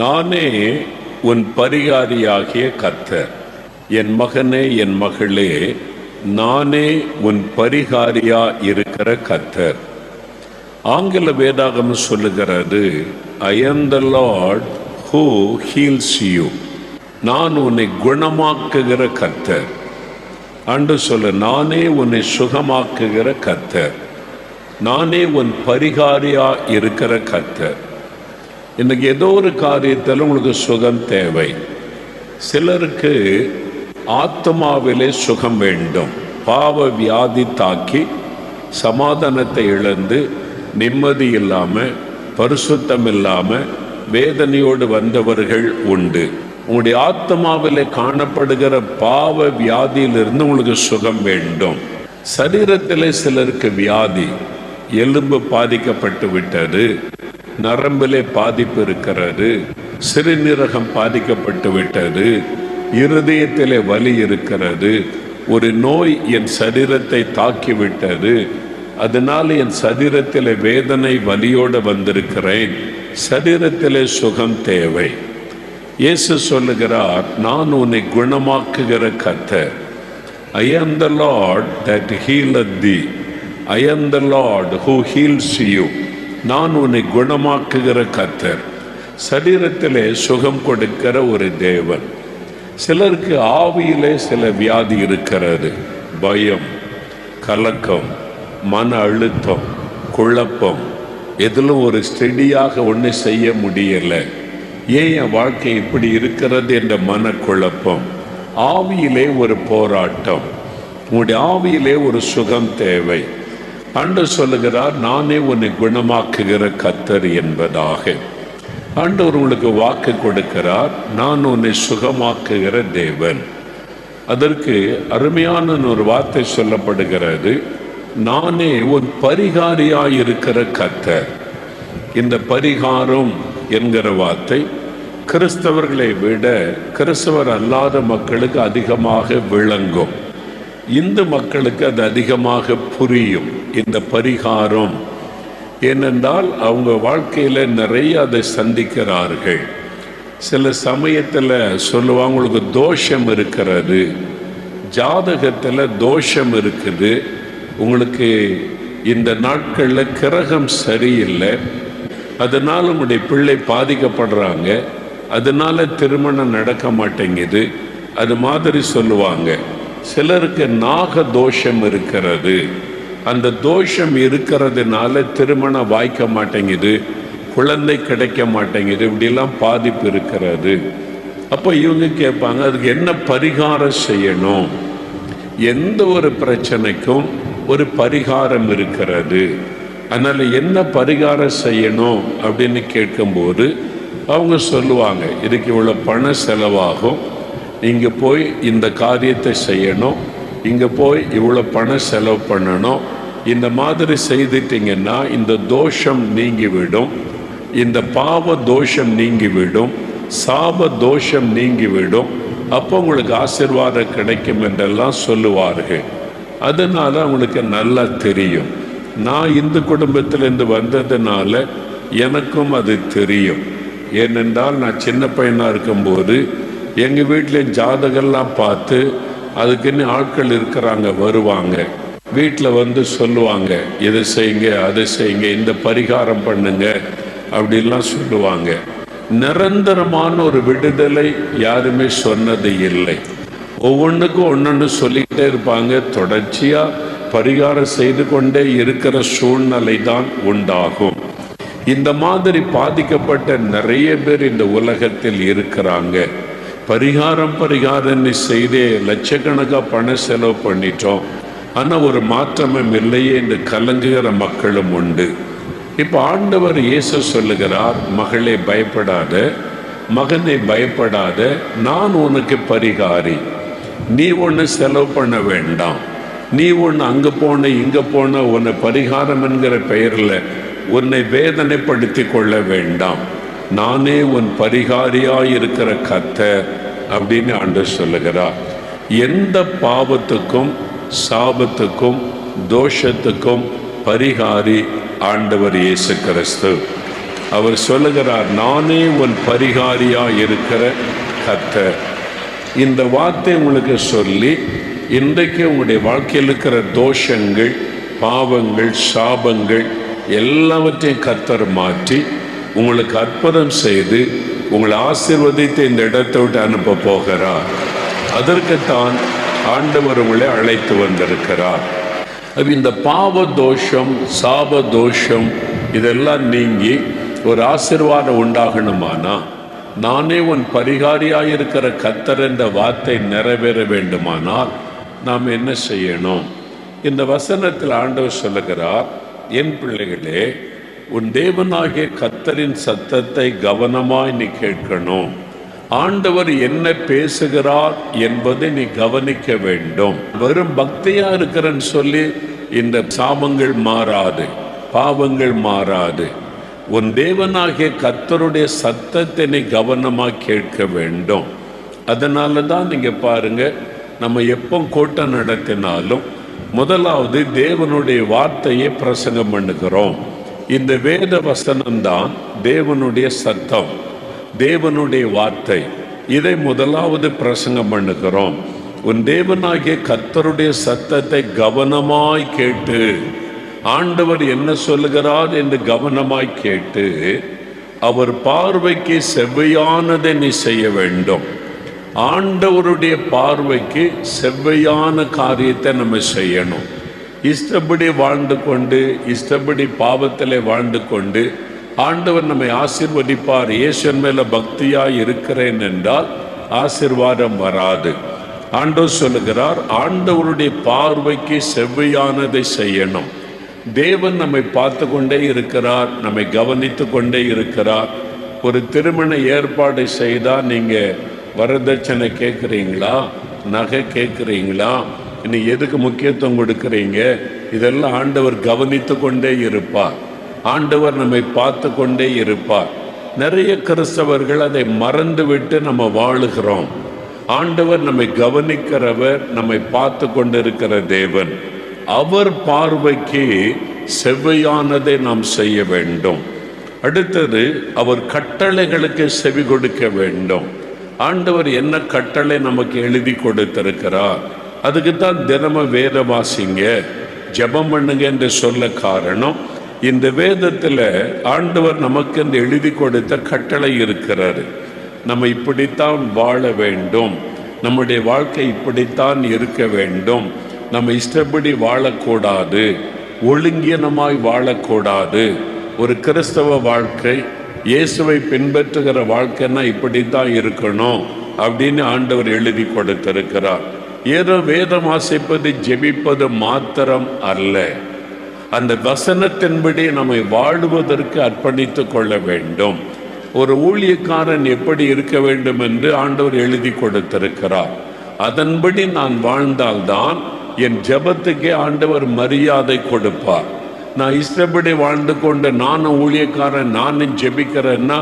நானே உன் பரிகாரியாகிய கர்த்தர். என் மகனே, என் மகளே, நானே உன் பரிகாரியா இருக்கிற கர்த்தர். ஆங்கில வேதாகமம் சொல்லுகிறது, ஐ ஆம் த லார்ட் ஹூ ஹீல்ஸ் யூ. நான் உன்னை குணமாக்குகிற கர்த்தர். அன்று சொல்ல, நானே உன்னை சுகமாக்குகிற கர்த்தர். நானே உன் பரிகாரியா இருக்கிற கர்த்தர். இன்னைக்கு ஏதோ ஒரு காரியத்தில் உங்களுக்கு சுகம் தேவை. சிலருக்கு ஆத்மாவிலே சுகம் வேண்டும். பாவ வியாதி தாக்கி சமாதானத்தை இழந்து நிம்மதி இல்லாமல் பரிசுத்தம் இல்லாமல் வேதனையோடு வந்தவர்கள் உண்டு. உங்களுடைய ஆத்மாவிலே காணப்படுகிற பாவ வியாதியிலிருந்து உங்களுக்கு சுகம் வேண்டும். சரீரத்திலே சிலருக்கு வியாதி, எலும்பு பாதிக்கப்பட்டு விட்டது, நரம்பிலே பாதிப்பு இருக்கிறது, சிறுநீரகம் பாதிக்கப்பட்டு விட்டது, இருதயத்திலே வலி இருக்கிறது, ஒரு நோய் என் சரீரத்தை தாக்கிவிட்டது, அதனால் என் சரீரத்திலே வேதனை வலியோடு வந்திருக்கிறேன், சரீரத்திலே சுகம் தேவை. இயேசு சொல்லுகிறார், நான் உன்னை குணமாக்குகிற கர்த்தர். I am the Lord that healeth thee. I am the Lord who heals you. நான் உன்னை குணமாக்குகிற கர்த்தர். சரீரத்திலே சுகம் கொடுக்கிற ஒரு தேவன். சிலருக்கு ஆவியிலே சில வியாதி இருக்கிறது. பயம், கலக்கம், மன அழுத்தம், குழப்பம், எதிலும் ஒரு ஸ்டெடியாக ஒன்று செய்ய முடியலை. ஏன் என் வாழ்க்கை இப்படி இருக்கிறது என்ற மனக்குழப்பம். ஆவியிலே ஒரு போராட்டம். உங்களுடைய ஆவியிலே ஒரு சுகம் தேவை. ஆண்டவர் சொல்லுகிறார், நானே உன்னை குணமாக்குகிற கர்த்தர் என்பதாக. ஆண்டவர் உங்களுக்கு வாக்கு கொடுக்கிறார், நான் உன்னை சுகமாக்குகிற தேவன். அதற்கு அருமையான ஒரு வார்த்தை சொல்லப்படுகிறது, நானே உன் பரிகாரியாயிருக்கிற கர்த்தர். இந்த பரிகாரம் என்கிற வார்த்தை கிறிஸ்தவர்களை விட கிறிஸ்தவர் அல்லாத மக்களுக்கு அதிகமாக விளங்கும். இந்து மக்களுக்கு அது அதிகமாக புரியும், இந்த பரிகாரம். ஏனென்றால் அவங்க வாழ்க்கையில் நிறைய அதை சந்திக்கிறார்கள். சில சமயத்தில் சொல்லுவாங்க, உங்களுக்கு தோஷம் இருக்கிறது, ஜாதகத்தில் தோஷம் இருக்குது, உங்களுக்கு இந்த நாட்களில் கிரகம் சரியில்லை, அதனால் உங்களுடைய பிள்ளை பாதிக்கப்படுறாங்க, அதனால திருமணம் நடக்க மாட்டேங்குது, அது மாதிரி சொல்லுவாங்க. சிலருக்கு நாக தோஷம் இருக்கிறது, அந்த தோஷம் இருக்கிறதுனால திருமணம் வாய்க்க மாட்டேங்குது, குழந்தை கிடைக்க மாட்டேங்குது, இப்படிலாம் பாதிப்பு இருக்கிறது. அப்போ இவங்க கேட்பாங்க, அதுக்கு என்ன பரிகாரம் செய்யணும்? எந்த ஒரு பிரச்சனைக்கும் ஒரு பரிகாரம் இருக்கிறது. அதனால் என்ன பரிகாரம் செய்யணும் அப்படின்னு கேட்கும்போது அவங்க சொல்லுவாங்க, இதுக்கு இவ்வளோ பணம் செலவாகும், இங்கே போய் இந்த காரியத்தை செய்யணும், இங்கே போய் இவ்வளோ பணம் செலவு பண்ணணும், இந்த மாதிரி செய்துட்டிங்கன்னா இந்த தோஷம் நீங்கிவிடும், இந்த பாவ தோஷம் நீங்கிவிடும், சாப தோஷம் நீங்கிவிடும், அப்போ உங்களுக்கு ஆசீர்வாதம் கிடைக்கும் என்றெல்லாம் சொல்லுவார்கள். அதனால் அவங்களுக்கு நல்லா தெரியும். நான் இந்து குடும்பத்திலேருந்து வந்ததுனால எனக்கும் அது தெரியும். ஏனென்றால் நான் சின்ன பையனாக இருக்கும்போது எங்கள் வீட்டில் ஜாதகம்லாம் பார்த்து அதுக்குன்னு ஆட்கள் இருக்கிறாங்க, வருவாங்க, வீட்டில் வந்து சொல்லுவாங்க, இதை செய்யுங்க, அதை செய்யுங்க, இந்த பரிகாரம் பண்ணுங்க அப்படிலாம் சொல்லுவாங்க. நிரந்தரமான ஒரு விடுதலை யாருமே சொன்னது இல்லை. ஒவ்வொன்றுக்கும் ஒன்று சொல்லிக்கிட்டே இருப்பாங்க. தொடர்ச்சியாக பரிகாரம் செய்து கொண்டே இருக்கிற சூழ்நிலை தான் உண்டாகும். இந்த மாதிரி பாதிக்கப்பட்ட நிறைய பேர் இந்த உலகத்தில் இருக்கிறாங்க. பரிகாரம் செய்தே லட்சக்கணக்காக பணம் செலவு பண்ணிட்டோம், ஆனால் ஒரு மாற்றமும் இல்லையே என்று கலங்குகிற மக்களும் உண்டு. இப்போ ஆண்டவர் இயேசு சொல்லுகிறார், மகளே பயப்படாத, மகனை பயப்படாத, நான் உனக்கு பரிகாரி. நீ ஒன்று செலவு பண்ண வேண்டாம், நீ ஒன்று அங்கே போன இங்கே போன உன்னை பரிகாரம் என்கிற பெயரில் உன்னை வேதனைப்படுத்தி கொள்ள வேண்டாம். நானே உன் பரிகாரியாயிருக்கிற கர்த்தர் அப்படின்னு ஆண்டவர் சொல்லுகிறார். எந்த பாவத்துக்கும் சாபத்துக்கும் தோஷத்துக்கும் பரிகாரி ஆண்டவர் இயேசு கிறிஸ்து. அவர் சொல்லுகிறார், நானே உன் பரிகாரியாக இருக்கிற கர்த்தர். இந்த வார்த்தை உங்களுக்கு சொல்லி இன்றைக்கு உங்களுடைய வாழ்க்கையில் இருக்கிற தோஷங்கள், பாவங்கள், சாபங்கள் எல்லாவற்றையும் கர்த்தர் மாற்றி உங்களுக்கு அற்புதம் செய்து உங்களை ஆசீர்வதித்து இந்த இடத்தை விட்டு அனுப்ப போகிறார். அதற்குத்தான் ஆண்டவர் உங்களை அழைத்து வந்திருக்கிறார். இந்த பாவ தோஷம், சாப தோஷம் இதெல்லாம் நீங்கி ஒரு ஆசீர்வாதம் உண்டாகணுமானா, நானே உன் பரிகாரியாயிருக்கிற கர்த்தர் என்ற வார்த்தை நிறைவேற வேண்டுமானால் நாம் என்ன செய்யணும்? இந்த வசனத்தில் ஆண்டவர் சொல்லுகிறார், என் பிள்ளைகளே, உன் தேவனாகிய கர்த்தரின் சத்தத்தை கவனமாய் நீ கேட்கணும். ஆண்டவர் என்ன பேசுகிறார் என்பதை நீ கவனிக்க வேண்டும். வெறும் பக்தியா இருக்கிறன்னு சொல்லி இந்த சாபங்கள் மாறாது, பாவங்கள் மாறாது. உன் தேவனாகிய கர்த்தருடைய சத்தத்தை நீ கவனமாக கேட்க வேண்டும். அதனால தான் நீங்கள் பாருங்க, நம்ம எப்போ கூட்டம் நடத்தினாலும் முதலாவது தேவனுடைய வார்த்தையை பிரசங்கம் பண்ணுகிறோம். இந்த வேத வசனம்தான் தேவனுடைய சத்தம், தேவனுடைய வார்த்தை. இதை முதலாவது பிரசங்கம் பண்ணுகிறோம். உன் தேவனாகிய கர்த்தருடைய சத்தத்தை கவனமாய் கேட்டு, ஆண்டவர் என்ன சொல்லுகிறார் என்று கவனமாய் கேட்டு, அவர் பார்வைக்கு செவ்வையானதை நீ செய்ய வேண்டும். ஆண்டவருடைய பார்வைக்கு செவ்வையான காரியத்தை நம்ம செய்யணும். இஷ்டப்படி வாழ்ந்து கொண்டு, இஷ்டப்படி பாவத்தில் வாழ்ந்து கொண்டு ஆண்டவர் நம்மை ஆசீர்வதிப்பார். இயேசுவின் மேல பக்தியாய் இருக்கிறேன் என்றால் ஆசீர்வாதம் வராது. ஆண்டவர் சொல்லுகிறார், ஆண்டவருடைய பார்வைக்கு செவ்வையானதை செய்யணும். தேவன் நம்மை பார்த்து கொண்டே இருக்கிறார், நம்மை கவனித்து கொண்டே இருக்கிறார். ஒரு திருமண ஏற்பாடு செய்தால் நீங்கள் வரதட்சணை கேட்குறீங்களா, நகை கேட்குறீங்களா, இன்னும் எதுக்கு முக்கியத்துவம் கொடுக்குறீங்க? இதெல்லாம் ஆண்டவர் கவனித்து கொண்டே இருப்பார். ஆண்டவர் நம்மை பார்த்து கொண்டே இருப்பார். நிறைய கிறிஸ்தவர்கள் அதை மறந்துவிட்டு நம்ம வாழுகிறோம். ஆண்டவர் நம்மை கவனிக்கிறவர், நம்மை பார்த்து கொண்டிருக்கிற தேவன். அவர் பார்வைக்கு செவ்வையானதை நாம் செய்ய வேண்டும். அடுத்தது, அவர் கட்டளைகளுக்கு செவி கொடுக்க வேண்டும். ஆண்டவர் என்ன கட்டளை நமக்கு எழுதி கொடுத்திருக்கிறார், அதுக்குத்தான் தினமும் வேத வாசிங்க, ஜெபம் பண்ணுங்க என்று சொல்ல காரணம், இந்த வேதத்தில் ஆண்டவர் நமக்கு இந்த எழுதி கொடுத்த கட்டளை இருக்கிறாரு. நம்ம இப்படித்தான் வாழ வேண்டும், நம்முடைய வாழ்க்கை இப்படித்தான் இருக்க வேண்டும், நம்ம இஷ்டப்படி வாழக்கூடாது, ஒழுங்கீனமாய் வாழக்கூடாது. ஒரு கிறிஸ்தவ வாழ்க்கை, இயேசுவை பின்பற்றுகிற வாழ்க்கைன்னா இப்படித்தான் இருக்கணும் அப்படின்னு ஆண்டவர் எழுதி கொடுத்திருக்கிறார். ஏதோ வேதம் வாசிப்பது, ஜெபிப்பது மாத்திரம் அல்ல, அந்த வசனத்தின்படி நம்மை வாழுவதற்கு அர்ப்பணித்து கொள்ள வேண்டும். ஒரு ஊழியக்காரன் எப்படி இருக்க வேண்டும் என்று ஆண்டவர் எழுதி கொடுத்திருக்கிறார். அதன்படி நான் வாழ்ந்தால்தான் என் ஜெபத்துக்கே ஆண்டவர் மரியாதை கொடுப்பார். நான் இஷ்டப்படி வாழ்ந்து கொண்டு நானும் ஊழியக்காரன், நானும் ஜெபிக்கிறேன்னா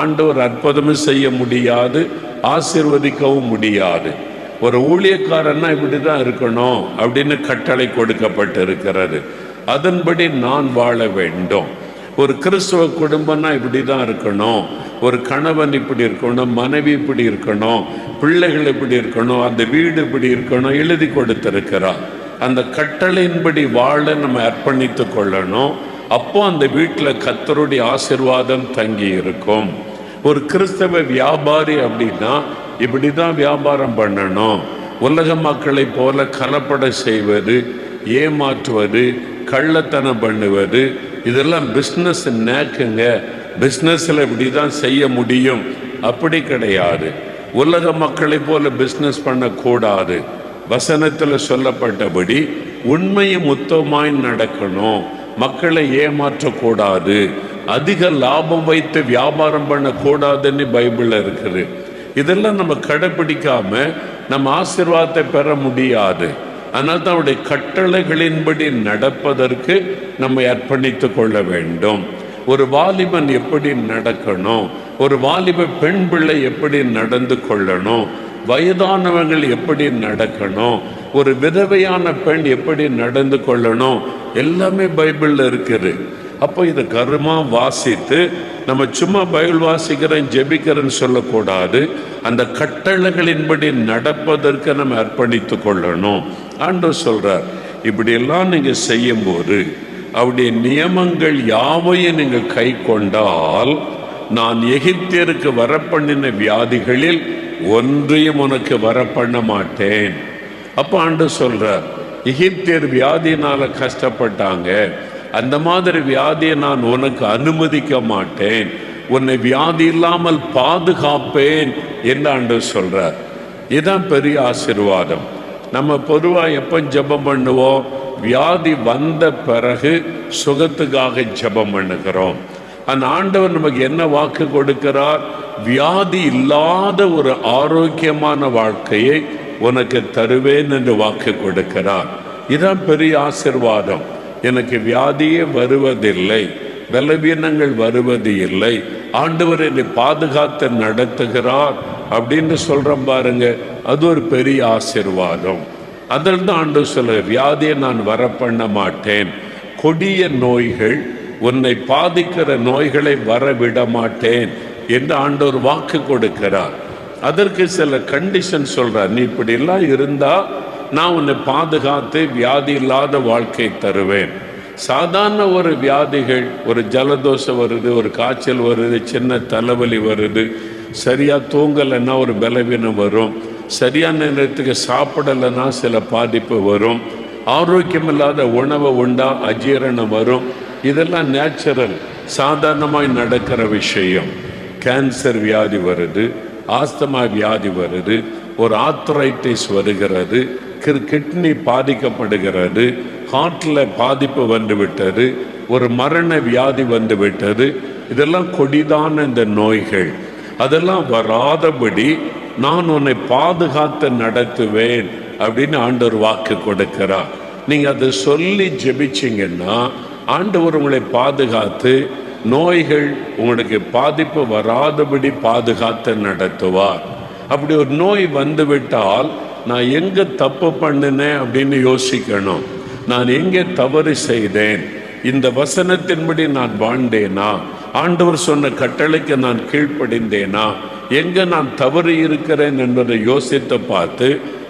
ஆண்டவர் அற்புதமும் செய்ய முடியாது, ஆசீர்வதிக்கவும் முடியாது. ஒரு ஊழியக்காரன்னா இப்படி தான் இருக்கணும் அப்படின்னு கட்டளை கொடுக்கப்பட்டு இருக்கிறது. அதன்படி நான் வாழ வேண்டும். ஒரு கிறிஸ்துவ குடும்பம்னா இப்படி தான் இருக்கணும், ஒரு கணவன் இப்படி இருக்கணும், மனைவி இப்படி இருக்கணும், பிள்ளைகள் இப்படி இருக்கணும், அந்த வீடு இப்படி இருக்கணும் எழுதி கொடுத்திருக்கிறார். அந்த கட்டளையின்படி வாழ நம்ம அர்ப்பணித்து கொள்ளணும். அப்போ அந்த வீட்டில் கர்த்தருடைய ஆசீர்வாதம் தங்கி இருக்கும். ஒரு கிறிஸ்தவ வியாபாரி அப்படின்னா இப்படி தான் வியாபாரம் பண்ணணும். உலக மக்களை போல கலப்படம் செய்வது, ஏமாற்றுவது, கள்ளத்தனம் பண்ணுவது இதெல்லாம் பிஸ்னஸ் நேக்குங்க. பிஸ்னஸில் இப்படி தான் செய்ய முடியும், அப்படி கிடையாது. உலக மக்களை போல பிஸ்னஸ் பண்ணக்கூடாது. வசனத்தில் சொல்லப்பட்டபடி உண்மையும் உத்தமமாய் நடக்கணும், மக்களை ஏமாற்றக்கூடாது, அதிக லாபம் வைத்து வியாபாரம் பண்ணக்கூடாதுன்னு பைபிளில் இருக்குது. இதெல்லாம் நம்ம கடைப்பிடிக்காம நம்ம ஆசீர்வாதத்தை பெற முடியாது. அதனால் தான் அவருடைய கட்டளைகளின்படி நடப்பதற்கு நம்மை அர்ப்பணித்து கொள்ள வேண்டும். ஒரு வாலிபன் எப்படி நடக்கணும், ஒரு வாலிப பெண் பிள்ளை எப்படி நடந்து கொள்ளணும், வயதானவங்கள் எப்படி நடக்கணும், ஒரு விதவையான பெண் எப்படி நடந்து கொள்ளணும், எல்லாமே பைபிளில் இருக்குது. அப்போ இதை கருமா வாசித்து நம்ம சும்மா பைபிள் வாசிக்கிறேன் ஜெபிக்கிறேன்னு சொல்லக்கூடாது. அந்த கட்டளைகளின்படி நடப்பதற்கு நம்ம அர்ப்பணித்து கொள்ளணும். ஆண்டவர் சொல்றார், இப்படியெல்லாம் நீங்க செய்யும்போது அவருடைய நியமங்கள் யாவையும் நீங்கள் கை கொண்டால் நான் எகிப்தியருக்கு வரப்பண்ணின வியாதிகளில் ஒன்றையும் உனக்கு வரப்பண்ண மாட்டேன். அப்போ ஆண்டவர் சொல்றார், எகிப்தியர் வியாதியினால கஷ்டப்பட்டாங்க, அந்த மாதிரி வியாதியை நான் உனக்கு அனுமதிக்க மாட்டேன், உன்னை வியாதி இல்லாமல் பாதுகாப்பேன் என்று ஆண்டவர் சொல்றார். இதுதான் பெரிய ஆசீர்வாதம். நம்ம பொதுவாக எப்போ ஜெபம் பண்ணுவோம்? வியாதி வந்த பிறகு சுகத்துக்காக ஜெபம் பண்ணுகிறோம். அந்த ஆண்டவர் நமக்கு என்ன வாக்கு கொடுக்கிறார்? வியாதி இல்லாத ஒரு ஆரோக்கியமான வாழ்க்கையை உனக்கு தருவேன் என்று வாக்கு கொடுக்கிறார். இதுதான் பெரிய ஆசீர்வாதம். எனக்கு வியாதியே வருவதில்லை, பலவீனங்கள் வருவது இல்லை, ஆண்டவர் என்னை பாதுகாத்து நடத்துகிறார் அப்படின்னு சொல்கிறோம் பாருங்க, அது ஒரு பெரிய ஆசீர்வாதம். அதில் தான் ஆண்டவர் சொல்ல, வியாதியை நான் வரப்பண்ண மாட்டேன், கொடிய நோய்கள் உன்னை பாதிக்கிற நோய்களை வரவிட மாட்டேன் என்று ஆண்டவர் வாக்கு கொடுக்கிறார். அதற்கு சில கண்டிஷன் சொல்கிறார். நீ இப்படிலாம் இருந்தால் நான் உன்னை பாதுகாத்து வியாதி இல்லாத வாழ்க்கை தருவேன். சாதாரண ஒரு வியாதிகள், ஒரு ஜலதோஷம் வருது, ஒரு காய்ச்சல் வருது, சின்ன தலைவலி வருது, சரியாக தூங்கலைன்னா ஒரு பலவீனம் வரும், சரியான நேரத்துக்கு சாப்பிடலைன்னா சில பாதிப்பு வரும், ஆரோக்கியம் இல்லாத உணவை உண்டா அஜீரணம் வரும். இதெல்லாம் நேச்சுரல், சாதாரணமாய் நடக்கிற விஷயம். கேன்சர் வியாதி வருது, ஆஸ்துமா வியாதி வருது, ஒரு ஆர்த்ரைட்டிஸ் வருகிறது, கிட்னி பாதிக்கப்படுகிறது, ஹார்ட்டில் பாதிப்பு வந்துவிட்டது, ஒரு மரண வியாதி வந்துவிட்டது. இதெல்லாம் கொடிதான இந்த நோய்கள். அதெல்லாம் வராதபடி நான் உன்னை பாதுகாத்து நடத்துவேன் அப்படின்னு ஆண்டவர் வாக்கு கொடுக்கிறார். நீங்கள் அதை சொல்லி ஜெபிச்சிங்கன்னா ஆண்டவர் உங்களை பாதுகாத்து நோய்கள் உங்களுக்கு பாதிப்பு வராதபடி பாதுகாத்து நடத்துவார். அப்படி ஒரு நோய் வந்துவிட்டால் நான் எங்கே தப்பு பண்ணினேன் அப்படின்னு யோசிக்கணும். நான் எங்கே தவறு செய்தேன், இந்த வசனத்தின்படி நான் வாழ்ந்தேனா, ஆண்டவர் சொன்ன கட்டளைக்கு நான் கீழ்ப்படிந்தேனா, எங்கே நான் தவறு இருக்கிறேன் என்பதை யோசித்து பார்த்து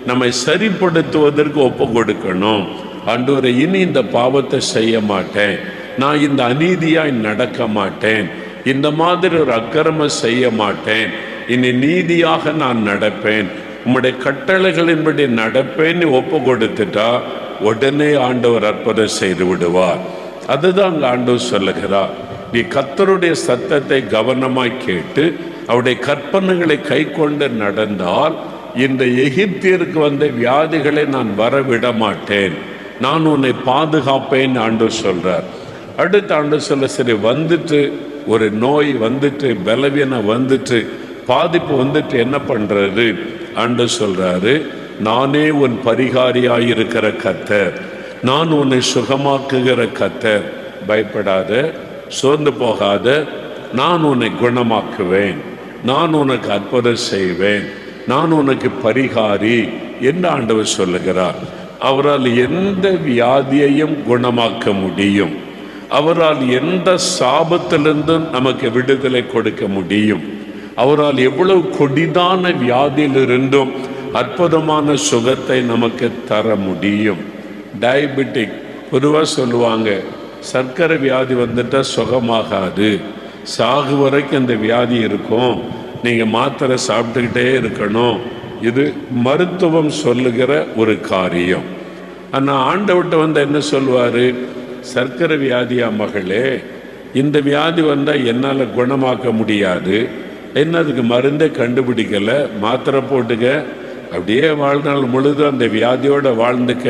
நம்மை சரிப்படுத்துவதற்கு ஒப்பு கொடுக்கணும். ஆண்டவரை, இனி இந்த பாவத்தை செய்ய மாட்டேன், நான் இந்த அநீதியாய் நடக்க மாட்டேன், இந்த மாதிரி ஒரு அக்கிரமம் செய்ய மாட்டேன், இனி நீதியாக நான் நடப்பேன், உம்முடைய கட்டளைகளின்படி நடப்பேன்னு ஒப்பு கொடுத்துட்டா உடனே ஆண்டவர் அற்புதம் செய்து விடுவார். அதுதான் அங்கே ஆண்டவர் சொல்லுகிறார். நீ கர்த்தருடைய சத்தத்தை கவனமாய் கேட்டு அவருடைய கற்பனைகளை கை கொண்டு நடந்தால் இந்த எகிப்தியருக்கு வந்த வியாதிகளை நான் வரவிட மாட்டேன், நான் உன்னை பாதுகாப்பேன் ஆண்டவர் சொல்றார். அடுத்த ஆண்டவர் சொல்ல, சரி வந்துட்டு ஒரு நோய் வந்துட்டு, பலவீனம் வந்துட்டு, பாதிப்பு வந்துட்டு என்ன பண்றது? ஆண்டவர் சொல்றாரு, நானே உன் பரிகாரியாயிருக்கிற கர்த்தர், நான் உன்னை சுகமாக்குகிற கர்த்தர், பயப்படாத, சோர்ந்து போகாத, நான் உன்னை குணமாக்குவேன், நான் உனக்கு அற்புதம் செய்வேன், நான் உனக்கு பரிகாரி என்று ஆண்டவர் சொல்லுகிறார். அவரால் எந்த வியாதியையும் குணமாக்க முடியும். அவரால் எந்த சாபத்திலிருந்தும் நமக்கு விடுதலை கொடுக்க முடியும். அவரால் எவ்வளவு கொடிதான வியாதியிலிருந்தும் அற்புதமான சுகத்தை நமக்கு தர முடியும். டயபெட்டிக் பொதுவாக சொல்லுவாங்க, சர்க்கரை வியாதி வந்துட்டால் சுகமாகாது, சாகு வரைக்கும் அந்த வியாதி இருக்கும், நீங்கள் மாத்திரை சாப்பிட்டுக்கிட்டே இருக்கணும். இது மருத்துவம் சொல்லுகிற ஒரு காரியம். ஆனால் ஆண்டவர்கிட்ட வந்து என்ன சொல்லுவார்? சர்க்கரை வியாதியா மகளே, இந்த வியாதி வந்தால் என்னால் குணமாக்க முடியாது, என்ன அதுக்கு மருந்தே கண்டுபிடிக்கலை, மாத்திரை போட்டுக்க, அப்படியே வாழ்நாள் முழுதும் அந்த வியாதியோடு வாழ்ந்துக்க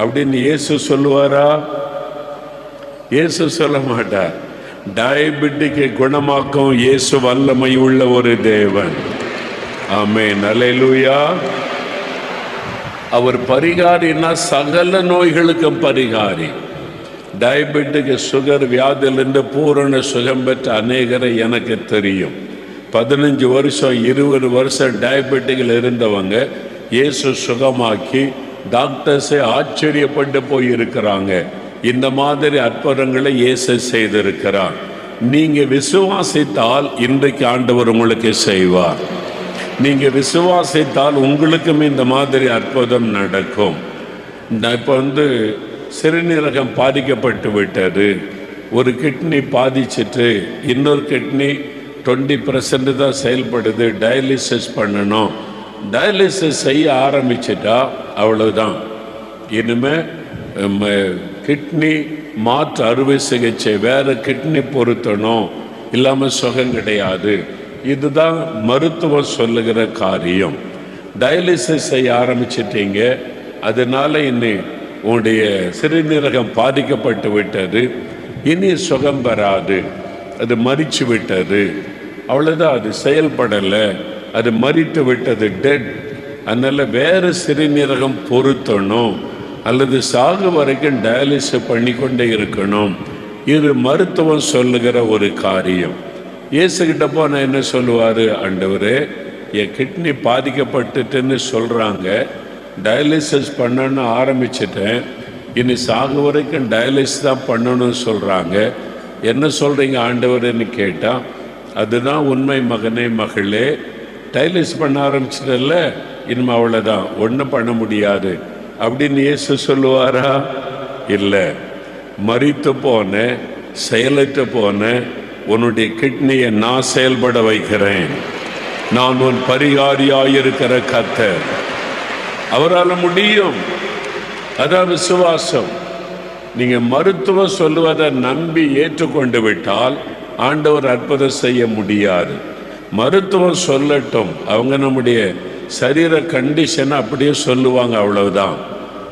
அப்படின்னு இயேசு சொல்லுவாரா? இயேசு சொல்ல மாட்டார். டயபெட்டிக்கை குணமாக்கும் இயேசு வல்லமை உள்ள ஒரு தேவன். ஆமென், அல்லேலூயா. அவர் பரிகாரின்னா சகல நோய்களுக்கும் பரிகாரி. டயபெட்டிக், சுகர் வியாதியிலிருந்து பூரண சுகம் பெற்ற அநேகரை எனக்கு தெரியும். 15 வருஷம் 20 வருஷம் டயபெட்டிக்கில் இருந்தவங்க இயேசு சுகமாக்கி டாக்டர்ஸை ஆச்சரியப்பட்டு போயிருக்கிறாங்க. இந்த மாதிரி அற்புதங்களை இயேசு செய்திருக்கிறார். நீங்க விசுவாசித்தால் இன்றைக்கு ஆண்டவர் உங்களுக்கு செய்வார். நீங்க விசுவாசித்தால் உங்களுக்கும் இந்த மாதிரி அற்புதம் நடக்கும். இப்போ சிறுநீரகம் பாதிக்கப்பட்டு விட்டது, ஒரு கிட்னி பாதிச்சிட்டு இன்னொரு கிட்னி 20% தான் செயல்படுது, டயாலிசிஸ் பண்ணணும். டயாலிசிஸ் செய்ய ஆரம்பிச்சிட்டா அவ்வளவுதான். இனிமே கிட்னி மாற்று அறுவை சிகிச்சை, வேற கிட்னி பொருத்தணும், இல்லாமல் சுகம் கிடையாது. இதுதான் மருத்துவம் சொல்லுகிற காரியம். டயாலிசிஸ் செய்ய ஆரம்பிச்சிட்டீங்க, அதனால இனி உங்களுடைய சிறுநீரகம் பாதிக்கப்பட்டு விட்டது, இனி சுகம் வராது, அது மரிச்சு விட்டது, அவ்வளோதான், அது செயல்படலை, அது மரித்து விட்டது, டெட். அதனால் வேறு சிறுநீரகம் பொருத்தணும் அல்லது சாகு வரைக்கும் டயாலிசிஸ் பண்ணி கொண்டே இருக்கணும். இது மருத்துவம் சொல்லுகிற ஒரு காரியம். இயேசுகிட்ட போனால் என்ன சொல்லுவார்? ஆண்டவரே, என் கிட்னி பாதிக்கப்பட்டுட்டுன்னு சொல்கிறாங்க, டயாலிசிஸ் பண்ணணும்னு ஆரம்பிச்சிட்டேன், இனி சாகு வரைக்கும் டயாலிசிஸ் தான் பண்ணணும்னு சொல்கிறாங்க, என்ன சொல்கிறீங்க ஆண்டவர்னு கேட்டால், அதுதான் உண்மை மகனே மகளே, டயாலிசிஸ் பண்ண ஆரம்பிச்சிட்டல, இனிமே அவ்வளோதான், ஒன்றும் பண்ண முடியாது அப்படின்னு இயேசு சொல்லுவாரா? இல்லை. மரித்து போன, செயலற்று போன உன்னுடைய கிட்னியை நான் செயல்பட வைக்கிறேன். நான் உன் பரிகாரியாயிருக்கிற கர்த்தர். அவரால் முடியும். அதான் விசுவாசம். நீங்க மருத்துவம் சொல்லுவதை நம்பி ஏற்றுக்கொண்டு விட்டால் ஆண்டவர் அற்புதம் செய்ய முடியாது. மருத்துவம் சொல்லட்டும், அவங்க நம்முடைய சரீர கண்டிஷனை அப்படியே சொல்லுவாங்க, அவ்வளவுதான்.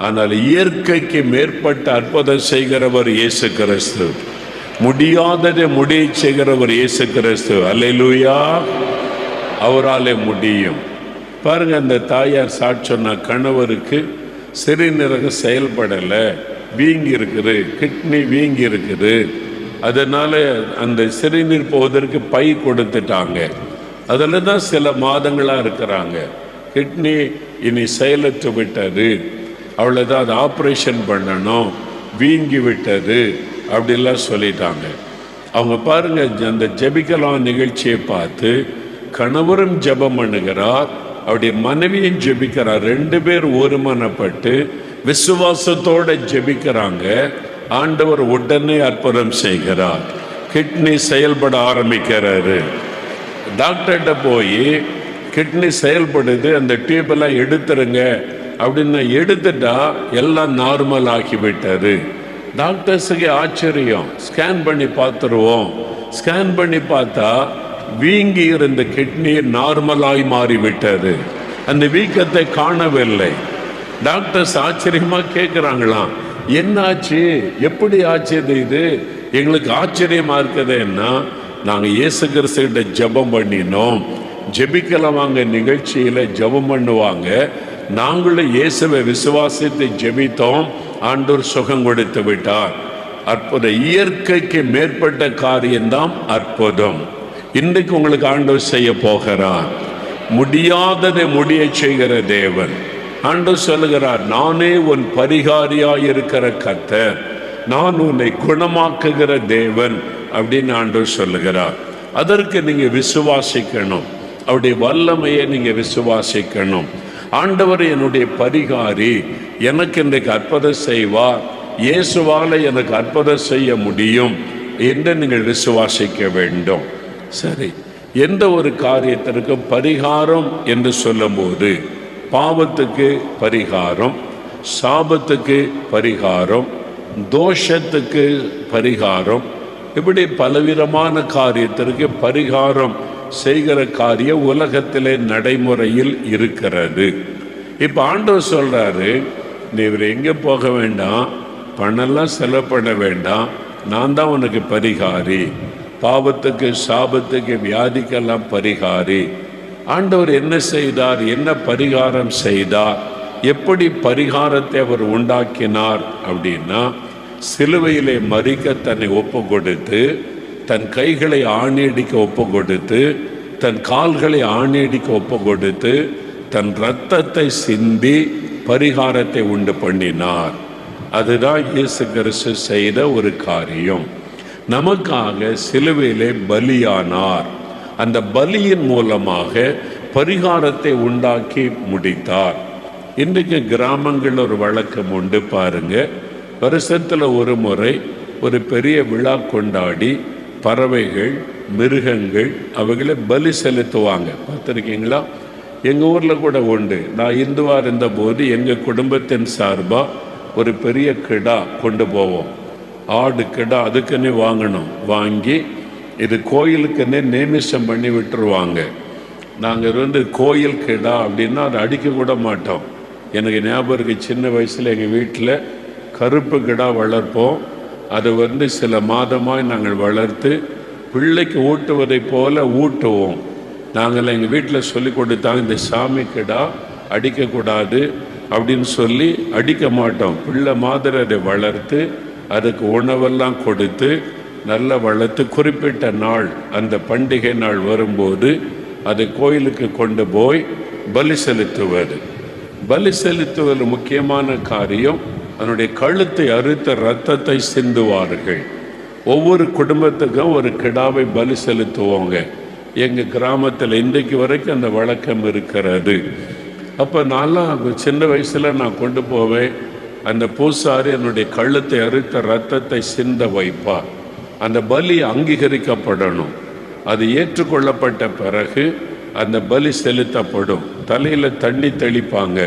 ஆனால் இயற்கைக்கு மேற்பட்ட அற்புதம் செய்கிறவர் இயேசு கிறிஸ்து. முடியாததை முடிய செய்கிறவர் இயேசு கிறிஸ்து. அல்லேலூயா. அவராலே முடியும். பாருங்க, அந்த தாயார் சாட்சி சொன்ன கணவருக்கு சிறுநீரகம் செயல்படலை, வீங்கி இருக்குது, கிட்னி வீங்கி இருக்குது, அதனால அந்த சிறுநீர் போவதற்கு பை கொடுத்துட்டாங்க. அதில் தான் சில மாதங்களாக இருக்கிறாங்க. கிட்னி இனி செயலற்று விட்டது, அவ்வளோதான், அது ஆப்ரேஷன் பண்ணணும், வீங்கி விட்டது அப்படிலாம் சொல்லிட்டாங்க. அவங்க பாருங்க, அந்த ஜெபிக்கலாம் நிகழ்ச்சியை பார்த்து கணவரும் ஜெபம் பண்ணுகிறார், அவருடைய மனைவியும் ஜெபிக்கிறார். 2 பேர் ஒருமனப்பட்டு விசுவாசத்தோட ஜெபிக்கிறாங்க. ஆண்டவர் உடனே அற்புதம் செய்கிறார். கிட்னி செயல்பட ஆரம்பிக்கிறாரு. டாக்டர்கிட்ட போய் கிட்னி செயல்படுது, அந்த டியூபெல்லாம் எடுத்துருங்க அப்படின்னு எடுத்துட்டா எல்லாம் நார்மல் ஆகிவிட்டது. டாக்டர்ஸுக்கு ஆச்சரியம். ஸ்கேன் பண்ணி பார்த்துருவோம். ஸ்கேன் பண்ணி பார்த்தா வீங்கி இருந்த கிட்னி நார்மலாகி மாறிவிட்டது. அந்த வீக்கத்தை காணவில்லை. டாக்டர்ஸ் ஆச்சரியமா கேட்குறாங்களாம், என்னாச்சு, எப்படி ஆச்சு இது? எங்களுக்கு ஆச்சரியமா இருக்குதுன்னா, நாங்கள் இயேசு கிறிஸ்துகிட்ட ஜெபம் பண்ணினோம். ஜெபிக்கலாம் வாங்க நிகழ்ச்சியில் ஜெபம் பண்ணுவாங்க. நாங்களும் இயேசுவை விசுவாசித்து ஜெபித்தோம், ஆண்டவர் சுகம் கொடுத்து விட்டார். அற்புதம். இயற்கைக்கு மேற்பட்ட காரியம்தான் அற்புதம். இன்றைக்கு உங்களுக்கு ஆண்டவர் செய்ய போகிறார். முடியாததை முடிய செய்கிற தேவன். ஆண்டவர் சொல்லுகிறார், நானே உன் பரிகாரியாயிருக்கிற கர்த்தர், நான் உன்னை குணமாக்குகிற தேவன் அப்படின்னு ஆண்டவர் சொல்லுகிறார். அதற்கு நீங்க விசுவாசிக்கணும். அவருடைய வல்லமையை நீங்க விசுவாசிக்கணும். ஆண்டவர் என்னுடைய பரிகாரி, எனக்கு இன்றைக்கு அற்புதம் செய்வார், இயேசுவால எனக்கு அற்புதம் செய்ய முடியும் என்று நீங்கள் விசுவாசிக்க வேண்டும். சரி, எந்த ஒரு காரியத்திற்கு பரிகாரம் என்று சொல்லும்போது, பாவத்துக்கு பரிகாரம், சாபத்துக்கு பரிகாரம், தோஷத்துக்கு பரிகாரம், இப்படி பலவிதமான காரியத்திற்கு பரிகாரம் செய்கிற காரியம் உலகத்திலே நடைமுறையில் இருக்கிறது. இப்போ ஆண்டவர் சொல்றாரு, நீ இவர் எங்கே போக வேண்டாம், பணம்லாம் செலவு பண்ண வேண்டாம், நான் தான் உனக்கு பரிகாரி. பாவத்துக்கு, சாபத்துக்கு, வியாதிக்கெல்லாம் பரிகாரி. ஆண்டவர் என்ன செய்தார்? என்ன பரிகாரம் செய்தார்? எப்படி பரிகாரத்தை அவர் உண்டாக்கினார் அப்படின்னா, சிலுவையிலே மரிக்க தன்னை ஒப்பு கொடுத்து, தன் கைகளை ஆணியடிக்க ஒப்பு கொடுத்து, தன் கால்களை ஆணியடிக்க ஒப்பு கொடுத்து, தன் இரத்தத்தை சிந்தி பரிகாரத்தை உண்டு பண்ணினார். அதுதான் இயேசு கிறிஸ்து செய்த ஒரு காரியம். நமக்காக சிலுவையிலே பலியானார். அந்த பலியின் மூலமாக பரிகாரத்தை உண்டாக்கி முடித்தார். இன்றைக்கு கிராமங்கள் ஒரு வழக்கம் உண்டு பாருங்க. வருஷத்தில் ஒரு முறை ஒரு பெரிய விழா கொண்டாடி பறவைகள், மிருகங்கள் அவைகளை பலி செலுத்துவாங்க. பார்த்துருக்கீங்களா? எங்கள் ஊரில் கூட உண்டு. நான் இந்துவாக இருந்தபோது எங்கள் குடும்பத்தின் சார்பாக ஒரு பெரிய கிடா கொண்டு போவோம். ஆடு கிடா அதுக்குன்னே வாங்கணும். வாங்கி இது கோயிலுக்குன்னே நேமிஷம் பண்ணி விட்டுருவாங்க. நாங்கள் கோயில் கிடா அப்படின்னா அதை அடிக்க கூட மாட்டோம். எனக்கு ஞாபகம் இருக்குது, சின்ன வயசில் எங்கள் வீட்டில் கருப்பு கிடா வளர்ப்போம். அதை சில மாதமாக நாங்கள் வளர்த்து பிள்ளைக்கு ஊட்டுவதை போல ஊட்டுவோம். நாங்கள் எங்கள் வீட்டில் சொல்லி கொடுத்தாங்க, இந்த சாமி கிடா அடிக்கக்கூடாது அப்படின்னு சொல்லி அடிக்க மாட்டோம். பிள்ளை மாதிரி அதை வளர்த்து அதுக்கு உணவெல்லாம் கொடுத்து நல்லா வளர்த்து குறிப்பிட்ட நாள், அந்த பண்டிகை நாள் வரும்போது அதை கோயிலுக்கு கொண்டு போய் பலி செலுத்துவது. பலி செலுத்துவது முக்கியமான காரியம். அதனுடைய கழுத்தை அறுத்த இரத்தத்தை சிந்துவார்கள். ஒவ்வொரு குடும்பத்துக்கும் ஒரு கிடாவை பலி செலுத்துவோங்க. எங்கள் கிராமத்தில் இன்றைக்கு வரைக்கும் அந்த வழக்கம் இருக்கிறது. அப்போ நான்லாம் சின்ன வயசில் நான் கொண்டு போவேன். அந்த பூசாரி என்னுடைய கழுத்தை அறுத்த இரத்தத்தை சிந்த வைப்பார். அந்த பலி அங்கீகரிக்கப்படணும். அது ஏற்றுக்கொள்ளப்பட்ட பிறகு அந்த பலி செலுத்தப்படும். தலையில் தண்ணி தெளிப்பாங்க.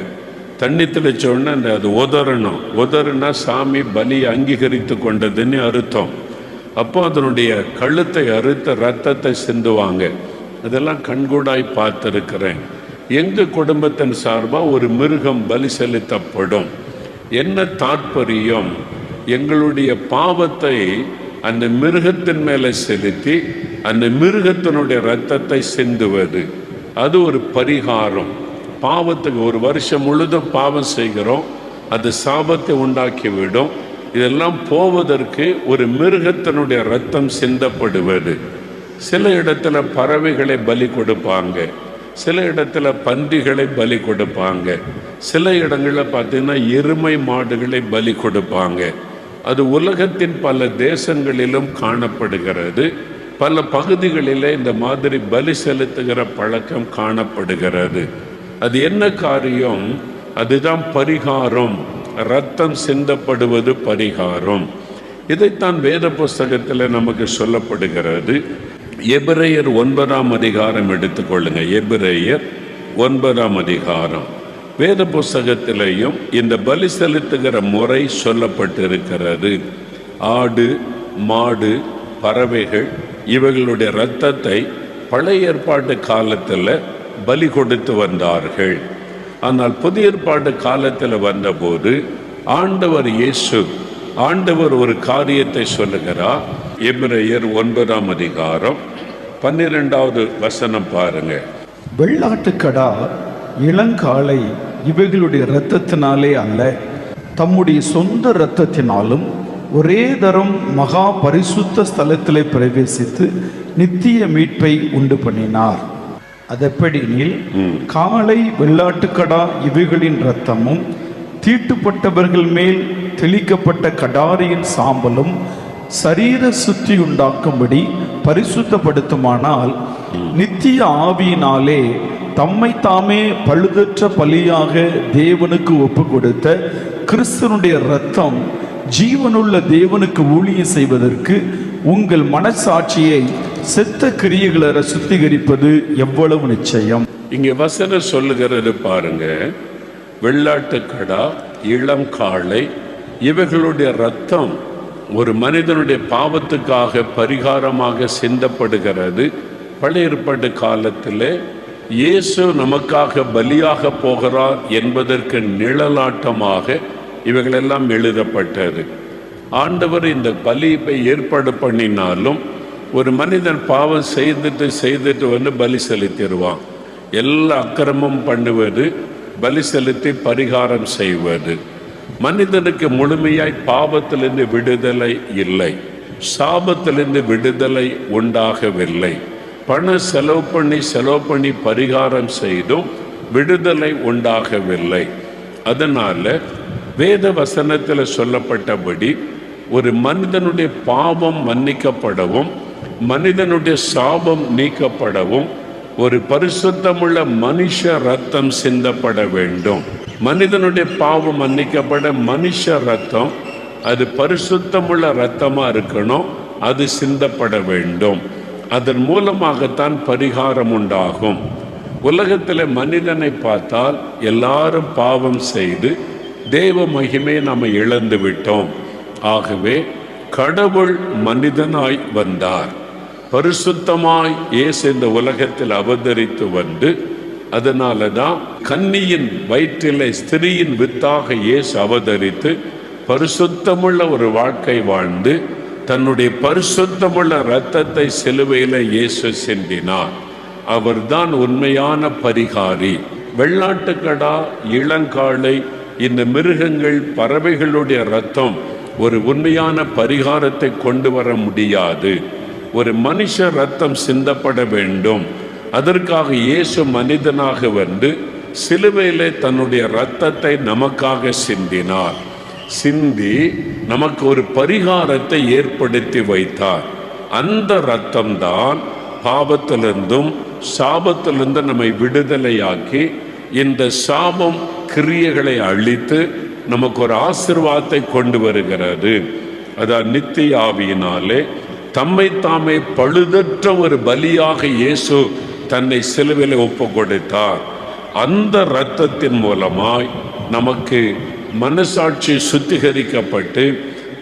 தண்ணி தெளித்தோடனே அது உதறணும். உதறுனா சாமி பலி அங்கீகரித்து கொண்டதுன்னு அர்த்தம். அப்போ அதனுடைய கழுத்தை அறுத்த இரத்தத்தை சிந்துவாங்க. இதெல்லாம் கண்கூடாய் பார்த்துருக்கிறேன். எங்கள் குடும்பத்தின் சார்பாக ஒரு மிருகம் பலி செலுத்தப்படும். என்ன தாற்பயம்? எங்களுடைய பாவத்தை அந்த மிருகத்தின் மேலே செலுத்தி அந்த மிருகத்தினுடைய இரத்தத்தை சிந்துவது. அது ஒரு பரிகாரம். பாவத்துக்கு ஒரு வருஷம் முழுதும் பாவம் செய்கிறோம், அது சாபத்தை உண்டாக்கிவிடும். இதெல்லாம் போவதற்கு ஒரு மிருகத்தினுடைய இரத்தம் சிந்தப்படுவது. சில இடத்துல பறவைகளை பலி கொடுப்பாங்க, சில இடத்துல பன்றிகளை பலி கொடுப்பாங்க, சில இடங்களில் பார்த்தீங்கன்னா எருமை மாடுகளை பலி கொடுப்பாங்க. அது உலகத்தின் பல தேசங்களிலும் காணப்படுகிறது. பல பகுதிகளில் இந்த மாதிரி பலி செலுத்துகிற பழக்கம் காணப்படுகிறது. அது என்ன காரியம்? அதுதான் பரிகாரம். இரத்தம் சிந்தப்படுவது பரிகாரம். இதைத்தான் வேத புஸ்தகத்தில் நமக்கு சொல்லப்படுகிறது. எபிரேயர் 9ஆம் அதிகாரம் எடுத்துக்கொள்ளுங்க. எபிரேயர் 9ஆம் அதிகாரம். வேத புஸ்தகத்திலேயும் இந்த பலி செலுத்துகிற முறை சொல்லப்பட்டிருக்கிறது. ஆடு, மாடு, பறவைகள் இவைகளுடைய இரத்தத்தை பழைய ஏற்பாட்டு காலத்தில் பலி கொடுத்து வந்தார்கள். ஆனால் புதிய ஏற்பாட்டு காலத்தில் வந்தபோது ஆண்டவர் இயேசு, ஆண்டவர் ஒரு காரியத்தை சொல்லுகிறார். எபிரேயர் 9ஆம் அதிகாரம் 12வது வசனம் பாருங்க. வெள்ளாட்டுக்கடா, இளங்காளை இவைகளுடைய இரத்தத்தினாலே அல்ல, தம்முடைய சொந்த இரத்தத்தினாலும் ஒரே தரம் மகா பரிசுத்த ஸ்தலத்திலே பிரவேசித்து நித்திய மீட்பை உண்டு பண்ணினார். அதெப்படினில் காளை, வெள்ளாட்டுக்கடா இவைகளின் இரத்தமும் தீட்டுப்பட்டவர்கள் மேல் தெளிக்கப்பட்ட கடாரியின் சாம்பலும் சரீர சுத்தி உண்டாக்கும்படி பரிசுத்தப்படுத்துமானால், நித்திய ஆவியினாலே தம்மை தாமே பழுதற்ற பலியாக தேவனுக்கு ஒப்பு கொடுத்த கிறிஸ்துவனுடைய இரத்தம் ஜீவனுள்ள தேவனுக்கு ஊழியம் செய்வதற்கு உங்கள் மனசாட்சியை செத்த கிரியைகளை சுத்திகரிப்பது எவ்வளவு நிச்சயம். இங்கே வசனம் சொல்லுகிறது பாருங்க. வெள்ளாட்டுக்கடா, இளம் காளை இவைகளுடைய இரத்தம் ஒரு மனிதனுடைய பாவத்துக்காக பரிகாரமாக சிந்தப்படுகிறது. பழைய ஏற்பாட்டு காலத்தில் இயேசு நமக்காக பலியாக போகிறார் என்பதற்கு நிழலாட்டமாக இவைகளெல்லாம் எழுதப்பட்டது. ஆண்டவர் இந்த பலியை ஏற்பாடு பண்ணினாலும் ஒரு மனிதன் பாவம் செய்துட்டு பலி செலுத்திடுவான். எல்லா அக்கிரமம் பண்ணுவது, பலி செலுத்தி பரிகாரம் செய்வது. மனிதனுக்கு முழுமையாய் பாவத்திலிருந்து விடுதலை இல்லை, சாபத்திலிருந்து விடுதலை உண்டாகவில்லை. பண செலவு பண்ணி பரிகாரம் செய்தும் விடுதலை உண்டாகவில்லை. அதனால வேத வசனத்தில் சொல்லப்பட்டபடி ஒரு மனிதனுடைய பாவம் மன்னிக்கப்படவும் மனிதனுடைய சாபம் நீக்கப்படவும் ஒரு பரிசுத்தமுள்ள மனுஷ ரத்தம் சிந்தப்பட வேண்டும். மனிதனுடைய பாவம் மன்னிக்கப்பட மனுஷ ரத்தம், அது பரிசுத்தமுள்ள ரத்தமா இருக்கணும், அது சிந்தப்பட வேண்டும். அதன் மூலமாகத்தான் பரிகாரம் உண்டாகும். உலகத்தில் மனிதனை பார்த்தால் எல்லாரும் பாவம் செய்து தேவ மகிமை நாம் இழந்து விட்டோம். ஆகவே கடவுள் மனிதனாய் வந்தார். பரிசுத்தமாய் இயேசு இந்த உலகத்தில் அவதரித்து வந்து, அதனால தான் கன்னியின் வயிற்றிலே ஸ்திரீயின் வித்தாக இயேசு அவதரித்து பரிசுத்தமுள்ள ஒரு வாழ்க்கை வாழ்ந்து தன்னுடைய பரிசுத்தமுள்ள இரத்தத்தை சிலுவையில் இயேசு சிந்தினார். அவர்தான் உண்மையான பரிகாரி. வெள்ளாட்டுக்கடா, இளங்காளை, இந்த மிருகங்கள், பறவைகளுடைய இரத்தம் ஒரு உண்மையான பரிகாரத்தை கொண்டு வர முடியாது. ஒரு மனுஷ இரத்தம் சிந்தப்பட வேண்டும். அதற்காக இயேசு மனிதனாக வந்து சிலுவையிலே தன்னுடைய இரத்தத்தை நமக்காக சிந்தினார். சிந்தி நமக்கு ஒரு பரிகாரத்தை ஏற்படுத்தி வைத்தார். அந்த இரத்தம்தான் பாவத்திலிருந்தும் சாபத்திலிருந்து நம்மை விடுதலையாக்கி இந்த சாபம் கிரியைகளை அழித்து நமக்கு ஒரு ஆசீர்வாதத்தை கொண்டு வருகிறது. அதான் நித்திய ஆவியினாலே தம்மை தாமே பழுதற்ற ஒரு பலியாக இயேசு தன்னை சிலுவையில் ஒப்பு கொடுத்தார். அந்த இரத்தத்தின் மூலமாய் நமக்கு மனசாட்சி சுத்திகரிக்கப்பட்டு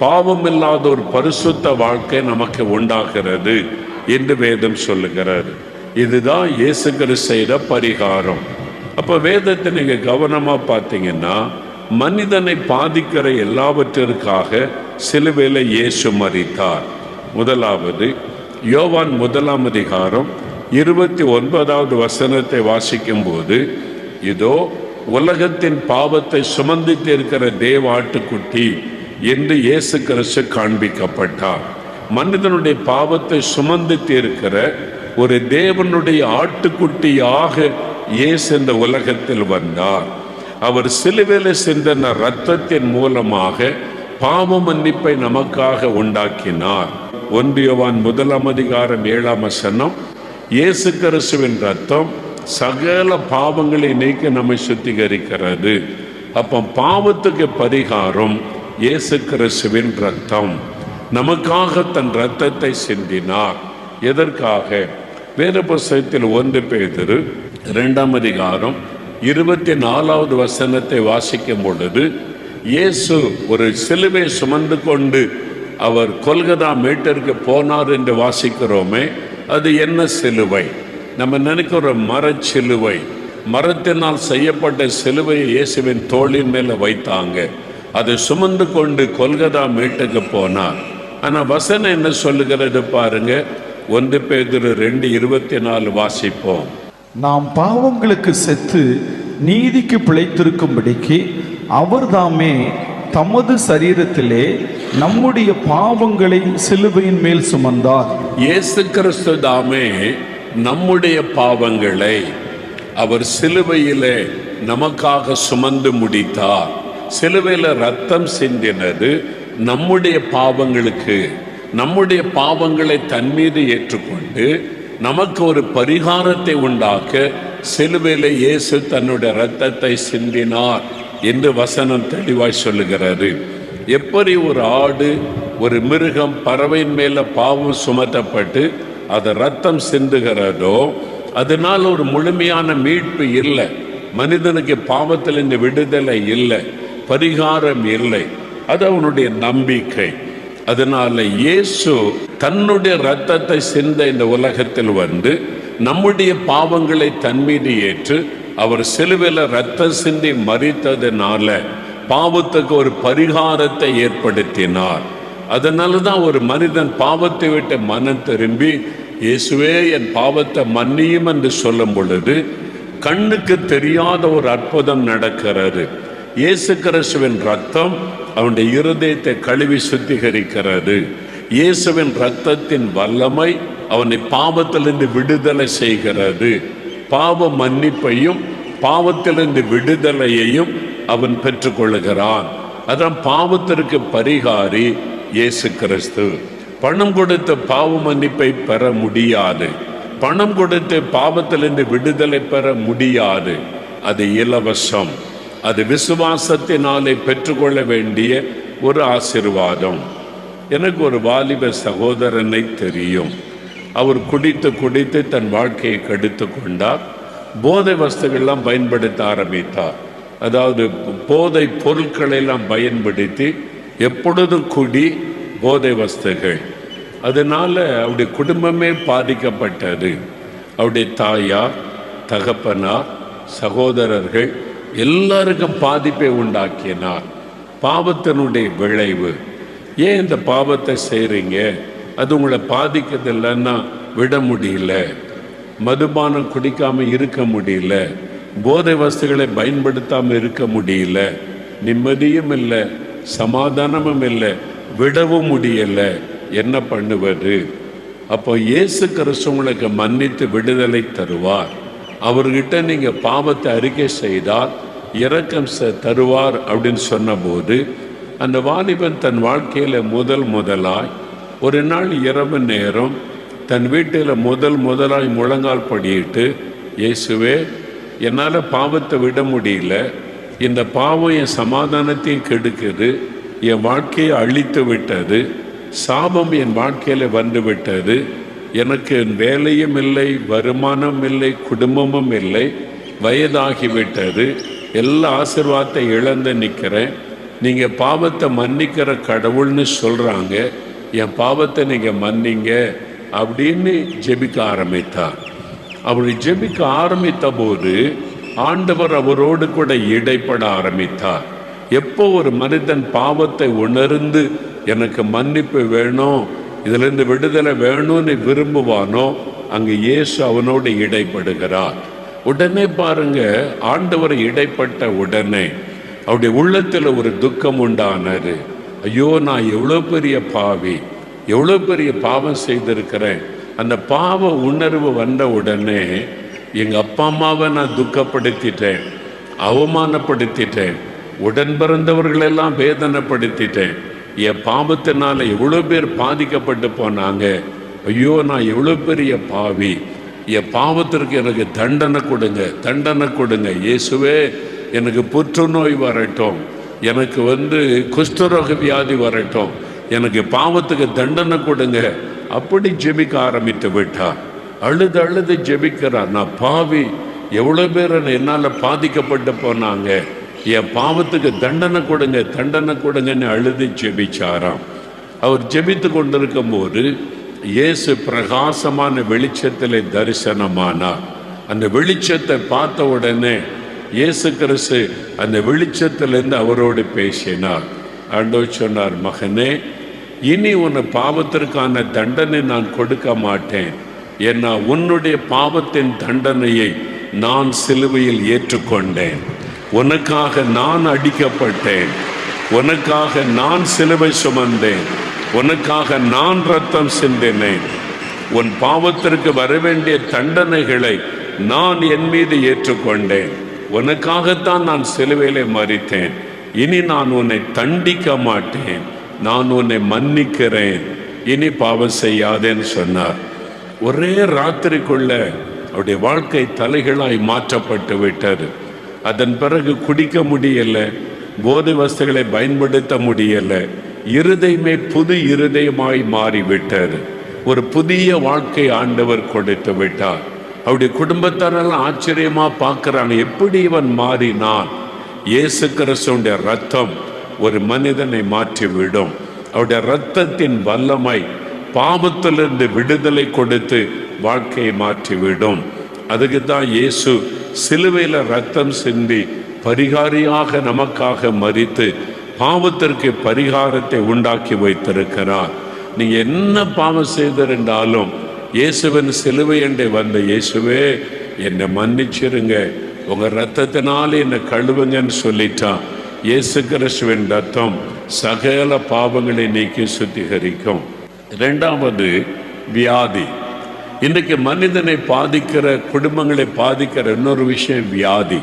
பாவமில்லாத ஒரு பரிசுத்த வாழ்க்கை நமக்கு உண்டாகிறது என்று வேதம் சொல்லுகிறது. இதுதான் இயேசு கிறிஸ்து செய்த பரிகாரம். அப்போ வேதத்தை நீங்கள் கவனமாக பார்த்தீங்கன்னா, மனிதனை பாதிக்கிற எல்லாவற்றிற்காக சிலுவையில் இயேசு மரித்தார். முதலாவது யோவான் 1ஆம் அதிகாரம் 29வது வசனத்தை வாசிக்கும் போது, இதோ உலகத்தின் பாவத்தை சுமந்திட்டு இருக்கிற தேவ ஆட்டுக்குட்டி என்று இயேசு கிறிஸ்து காண்பிக்கப்பட்டார். மனிதனுடைய பாவத்தை சுமந்திட்டு இருக்கிற ஒரு தேவனுடைய ஆட்டுக்குட்டியாக இயேசு இந்த உலகத்தில் வந்தார். அவர் சிலுவையில் சிந்தின இரத்தத்தின் மூலமாக பாவ மன்னிப்பை நமக்காக உண்டாக்கினார். 1 யோவான் 1ஆம் அதிகாரம் 7ஆம் வசனம், இயேசு கிறிஸ்துவின் இரத்தம் சகல பாவங்களை நீக்கி நம்மை சுத்திகரிக்கிறது. அப்போ பாவத்துக்கு பரிகாரம் இயேசு கிறிஸ்துவின் இரத்தம். நமக்காக தன் இரத்தத்தை சிந்தினார். எதற்காக? வேத புஸ்தகத்தில் 1 பேதுரு 2ஆம் அதிகாரம் 24வது வசனத்தை வாசிக்கும் பொழுது, இயேசு ஒரு சிலுவை சுமந்து கொண்டு அவர் கொல்கதா மேட்டிற்கு போனார் என்று வாசிக்கிறோமே, அது என்ன சிலுவை? நம்ம நினைக்கிற மரச்சிலுவை. மரத்தினால் செய்யப்பட்ட சிலுவையை இயேசுவின் தோளின் மேலே வைத்தாங்க. அதை சுமந்து கொண்டு கொல்கதா மேட்டுக்கு போனார். ஆனால் வசனம் என்ன சொல்லுகிறது பாருங்க. 1 பேதுரு 2:24 வாசிப்போம். நாம் பாவங்களுக்கு செத்து நீதிக்கு பிழைத்திருக்கும்படிக்கு அவர் தாமே தமது சரீரத்திலே நம்முடைய பாவங்களை சிலுவையின் மேல் சுமந்தார். இயேசு கிறிஸ்து தாமே நம்முடைய பாவங்களை அவர் சிலுவையிலே நமக்காக சுமந்து முடித்தார். சிலுவையில் ரத்தம் சிந்தினது நம்முடைய பாவங்களுக்கு. நம்முடைய பாவங்களை தன் மீது ஏற்றுக்கொண்டு நமக்கு ஒரு பரிகாரத்தை உண்டாக்க சிலுவையில் இயேசு தன்னுடைய இரத்தத்தை சிந்தினார் என்று வசனம் தெளிவாய் சொல்லுகிறது. எப்படி ஒரு ஆடு, ஒரு மிருகம், பறவையின் மேல பாவம் சுமத்தப்பட்டு அது ரத்தம் சிந்துகிறதோ, அதனால் ஒரு முழுமையான மீட்பு இல்லை. மனிதனுக்கு பாவத்தில் இந்த விடுதலை இல்லை, பரிகாரம் இல்லை. அது அவனுடைய நம்பிக்கை. அதனால இயேசு தன்னுடைய இரத்தத்தை சிந்த இந்த உலகத்தில் வந்து நம்முடைய பாவங்களை தன் மீது ஏற்று அவர் சிலுவையில் இரத்தம் சிந்தி மரித்ததுனால பாவத்துக்கு ஒரு பரிகாரத்தை ஏற்படுத்தினார். அதனால தான் ஒரு மனிதன் பாவத்தை விட்டு மனம் திரும்பி இயேசுவே என் பாவத்தை மன்னியும் என்று சொல்லும் பொழுது கண்ணுக்கு தெரியாத ஒரு அற்புதம் நடக்கிறது. இயேசு கிறிஸ்துவின் ரத்தம் அவனுடைய இருதயத்தை கழுவி சுத்திகரிக்கிறது. இயேசுவின் இரத்தத்தின் வல்லமை அவனை பாவத்திலிருந்து விடுதலை செய்கிறது. பாவ மன்னிப்பையும் பாவத்திலிருந்து விடுதலையையும் அவன் பெற்றுக்கொள்கிறான். அதான் பாவத்திற்கு பரிகாரி இயேசு கிறிஸ்து. பணம் கொடுத்து பாவ மன்னிப்பை பெற முடியாது. பணம் கொடுத்து பாவத்திலிருந்து விடுதலை பெற முடியாது. அது இலவசம். அது விசுவாசத்தினாலே பெற்றுக்கொள்ள வேண்டிய ஒரு ஆசீர்வாதம். எனக்கு ஒரு வாலிப சகோதரனை தெரியும். அவர் குடித்து குடித்து தன் வாழ்க்கையை கெடுத்து கொண்டார். போதை வஸ்துக்கள்லாம் பயன்படுத்த ஆரம்பித்தார். அதாவது போதை பொருட்களெல்லாம் பயன்படுத்தி எப்பொழுதும் குடி, போதை வஸ்துகள். அதனால அவருடைய குடும்பமே பாதிக்கப்பட்டது. அவருடைய தாயார், தகப்பனார், சகோதரர்கள் எல்லாருக்கும் பாதிப்பை உண்டாக்கினார். பாவத்தினுடைய விளைவு. ஏன் இந்த பாவத்தை செய்கிறீங்க, அது உங்களை பாதிக்கிறதில்லைன்னா விட முடியல, மதுபானம் குடிக்காமல் இருக்க முடியல, போதை வஸ்துகளை பயன்படுத்தாமல் இருக்க முடியல, நிம்மதியும் இல்லை, சமாதானமும் இல்லை, விடவும் முடியலை, என்ன பண்ணுவது? அப்போ இயேசு கிறிஸ்து உங்களுக்கு மன்னித்து விடுதலை தருவார். அவர்கிட்ட நீங்கள் பாவத்தை அறிக்கை செய்தால் இரக்கம் தருவார் அப்படின்னு சொன்னபோது அந்த வாலிபன் தன் வாழ்க்கையில் முதலாய் ஒரு நாள் இரவு நேரம் தன் வீட்டில் முதலாய் முழங்கால் படியிட்டு, இயேசுவே, என்னால் பாவத்தை விட முடியல, இந்த பாவம் என் சமாதானத்தையும் கெடுக்குது, என் வாழ்க்கையை அழித்து விட்டது, சாபம் என் வாழ்க்கையில் வந்து விட்டது, எனக்கு வேலையும் இல்லை, வருமானம் இல்லை, குடும்பமும் இல்லை, வயதாகிவிட்டது, எல்லா ஆசீர்வாதத்தை இழந்து நிற்கிறேன், நீங்கள் பாவத்தை மன்னிக்கிற கடவுள்னு சொல்கிறாங்க, என் பாவத்தை நீங்கள் மன்னிங்க அப்படின்னு ஜெபிக்க ஆரம்பித்தார். அப்படி ஜெபிக்க ஆரம்பித்த போது ஆண்டவர் அவரோடு கூட இடைப்பட ஆரம்பித்தார். எப்போ ஒரு மனிதன் பாவத்தை உணர்ந்து எனக்கு மன்னிப்பு வேணும், இதிலிருந்து விடுதலை வேணும்னு விரும்புவானோ அங்கே இயேசு அவனோடு இடைப்படுகிறார். உடனே பாருங்க, ஆண்டவர் இடைப்பட்ட உடனே அவருடைய உள்ளத்தில் ஒரு துக்கம் உண்டானது. ஐயோ, நான் எவ்வளோ பெரிய பாவி, எவ்வளோ பெரிய பாவம் செய்திருக்கிறேன். அந்த பாவ உணர்வு வந்த உடனே எங்கள் அப்பா அம்மாவை நான் துக்கப்படுத்திட்டேன், அவமானப்படுத்திட்டேன், உடன் பிறந்தவர்களெல்லாம் வேதனைப்படுத்திட்டேன், என் பாவத்தினால எவ்வளோ பேர் பாதிக்கப்பட்டு போனாங்க. ஐயோ, நான் எவ்வளோ பெரிய பாவி, என் பாவத்திற்கு எனக்கு தண்டனை கொடுங்க, தண்டனை கொடுங்க இயேசுவே, எனக்கு புற்றுநோய் வரட்டும், எனக்கு குஷ்டரோக வியாதி வரட்டும், எனக்கு பாவத்துக்கு தண்டனை கொடுங்க. அப்படி ஜெபிக்க ஆரம்பித்து விட்டார். அழுது அழுது ஜெபிக்கிறார். நான் பாவி, எவ்வளோ பேர் என்னால் பாதிக்கப்பட்டு போனாங்க, என் பாவத்துக்கு தண்டனை கொடுங்க, தண்டனை கொடுங்கன்னு அழுது ஜெபிச்சாராம். அவர் ஜெபித்து கொண்டிருக்கும் போது இயேசு பிரகாசமான வெளிச்சத்தில் தரிசனமானார். அந்த வெளிச்சத்தை பார்த்த உடனே இயேசு கிறிஸ்து அந்த வெளிச்சத்திலிருந்து அவரோடு பேசினார். ஆண்டவர் சொன்னார், மகனே, இனி உன் பாவத்திற்கான தண்டனை நான் கொடுக்க மாட்டேன். ஏன்னா உன்னுடைய பாவத்தின் தண்டனையை நான் சிலுவையில் ஏற்றுக்கொண்டேன். உனக்காக நான் அடிக்கப்பட்டேன், உனக்காக நான் சிலுவை சுமந்தேன், உனக்காக நான் ரத்தம் சிந்தினேன். உன் பாவத்திற்கு வரவேண்டிய தண்டனைகளை நான் என் மீது ஏற்றுக்கொண்டேன். உனக்காகத்தான் நான் சிலுவையிலே மரித்தேன். இனி நான் உன்னை தண்டிக்க மாட்டேன், நான் உன்னை மன்னிக்கிறேன், இனி பாவம் செய்யாதேன்னு சொன்னார். ஒரே ராத்திரிக்குள்ள அவருடைய வாழ்க்கை தலைகளாய் மாற்றப்பட்டு விட்டது. அதன் பிறகு குடிக்க முடியல, போதை வஸ்துகளை பயன்படுத்த முடியல, இருதயமே புது இருதயமாய் மாறிவிட்டது. ஒரு புதிய வாழ்க்கை ஆண்டவர் கொடுத்து விட்டார். அவருடைய குடும்பத்தாரெல்லாம் ஆச்சரியமா பார்க்கிறாங்க, எப்படி இவன் மாறினான். இயேசு கிறிஸ்துவின் ரத்தம் ஒரு மனிதனை மாற்றிவிடும். அவருடைய ரத்தத்தின் வல்லமை பாவத்திலிருந்து விடுதலை கொடுத்து வாழ்க்கையை மாற்றிவிடும். அதுக்கு தான் இயேசு சிலுவையில் ரத்தம் சிந்தி பரிகாரியாக நமக்காக மரித்து பாவத்திற்கு பரிகாரத்தை உண்டாக்கி வைத்திருக்கிறார். நீங்க என்ன பாவம் செய்திருந்தாலும் இயேசுவின் சிலுவை என்றே வந்த இயேசுவே, என்னை மன்னிச்சிருங்க, உங்க ரத்தத்தினால என்னை கழுவுங்கன்னு சொல்லிட்டான். இயேசு கிறிஸ்துவின் ரத்தம் சகல பாவங்களை நீக்கி சுத்திகரிக்கும். இரண்டாவது, வியாதி. இன்றைக்கு மனிதனை பாதிக்கிற, குடும்பங்களை பாதிக்கிற இன்னொரு விஷயம் வியாதி.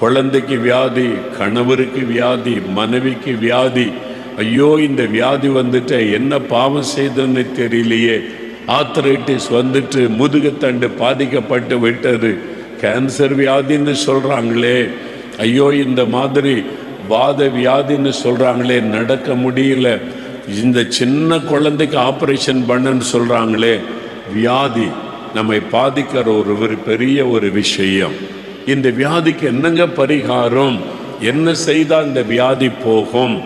குழந்தைக்கு வியாதி, கணவருக்கு வியாதி, மனைவிக்கு வியாதி, ஐயோ இந்த வியாதி வந்துட்டு என்ன பாவம் செய்தோன்னு தெரியலையே, ஆர்த்ரைட்டிஸ் வந்துட்டு முதுகுத்தண்டு பாதிக்கப்பட்டு விட்டது, கேன்சர் வியாதின்னு சொல்கிறாங்களே, ஐயோ இந்த மாதிரி வாத வியாதின்னு சொல்கிறாங்களே, நடக்க முடியல, இந்த சின்ன குழந்தைக்கு ஆப்ரேஷன் பண்ணுன்னு சொல்கிறாங்களே. வியாதி நம்மை பாதிக்கிற ஒரு பெரிய ஒரு விஷயம். இந்த வியாதிக்கு என்னங்க பரிகாரம், என்ன செய்தால் இந்த வியாதி போகும்?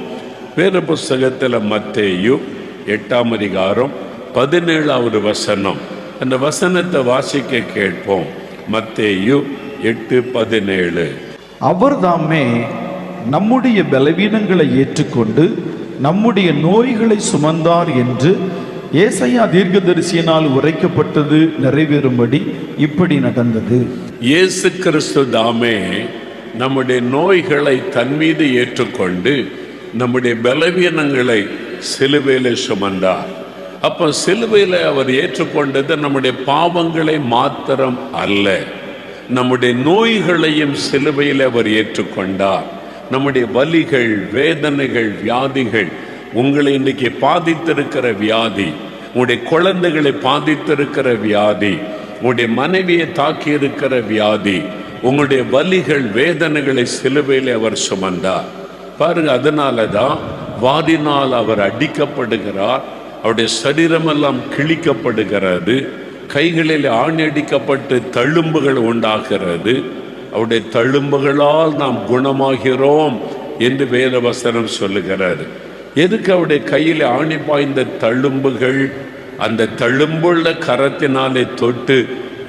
வேறு புஸ்தகத்தில் மத்தேயு 8ஆம் அதிகாரம் 17வது வசனம், அந்த வசனத்தை வாசிக்க கேட்போம். மத்தேயு 8:17. அவர் தாமே நம்முடைய பலவீனங்களை ஏற்றுக்கொண்டு நம்முடைய நோய்களை சுமந்தார் என்று ஏசாயா தீர்க்கதரிசியினால் உரைக்கப்பட்டது நிறைவேறும்படி இப்படி நடந்தது. இயேசு கிறிஸ்து தாமே நம்முடைய நோய்களை தன் மீது ஏற்றுக்கொண்டு நம்முடைய பலவீனங்களை சிலுவையில் சுமந்தார். அப்போ சிலுவையில் அவர் ஏற்றுக்கொண்டது நம்முடைய பாவங்களை மாத்திரம் அல்ல, நம்முடைய நோய்களையும் சிலுவையில் அவர் ஏற்றுக்கொண்டார். நம்முடைய வலிகள், வேதனைகள், வியாதிகள், உங்களை இன்றைக்கு பாதித்திருக்கிற வியாதி, உங்களுடைய குழந்தைகளை பாதித்திருக்கிற வியாதி, உங்களுடைய மனைவியை தாக்கி இருக்கிற வியாதி, உங்களுடைய வலிகள், வேதனைகளை சிலுவையில் அவர் சுமந்தார். பாருங்க, அதனால தான் வாதினால் அவர் அடிக்கப்படுகிறார், அவருடைய சரீரமெல்லாம் கிழிக்கப்படுகிறது, கைகளில் ஆணடிக்கப்பட்டு தழும்புகள் உண்டாகிறது, அவருடைய தழும்புகளால் நாம் குணமாகிறோம் என்று வேத வசனம் சொல்லுகிறார். எதுக்கு அவருடைய கையில் ஆணி பாய்ந்த தழும்புகள்? அந்த தழும்புள்ள கரத்தினாலே தொட்டு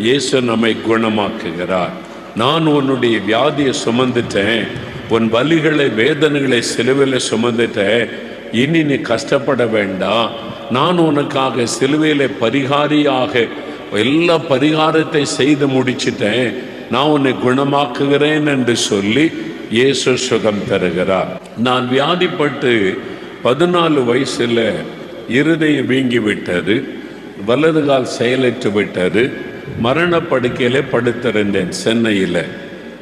இயேசு நம்மை குணமாக்குகிறார். நான் உன்னுடைய வியாதியை சுமந்துட்டேன், உன் வலிகளை, வேதனைகளை சிலுவையில் சுமந்துட்டேன், இனி நீ கஷ்டப்பட வேண்டாம், நான் உனக்காக சிலுவையில் பரிகாரியாக எல்லா பரிகாரத்தை செய்து முடிச்சிட்டேன், நான் உன்னை குணமாக்குகிறேன் என்று சொல்லி இயேசு சுகம் தருகிறார். நான் வியாதிப்பட்டு 14 வயசுல இருதயம் வீங்கி விட்டது, வலது கால் செயலற்று விட்டது, மரணப்படுக்கையிலே படுத்திருந்தேன் சென்னையில்.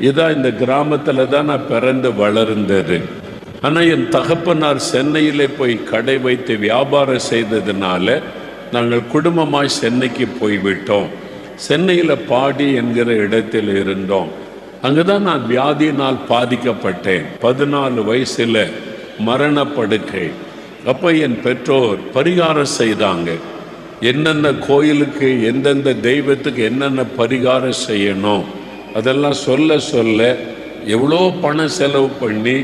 இதான் இந்த கிராமத்தில் தான் நான் பிறந்து வளர்ந்தது. ஆனால் என் தகப்பனார் சென்னையிலே போய் கடை வைத்து வியாபாரம் செய்ததுனால நாங்கள் குடும்பமாய் சென்னைக்கு போய்விட்டோம். சென்னையில் பாடி என்கிற இடத்தில் இருந்தோம். அங்கே தான் நான் வியாதியினால் பாதிக்கப்பட்டேன். 14 வயசில் மரணப்படுக்கை. அப்போ என் பெற்றோர் பரிகாரம் செய்தாங்க. என்னென்ன கோயிலுக்கு, எந்தெந்த தெய்வத்துக்கு என்னென்ன பரிகாரம் செய்யணும் அதெல்லாம் சொல்ல சொல்ல எவ்வளோ பணம் செலவு பண்ணி,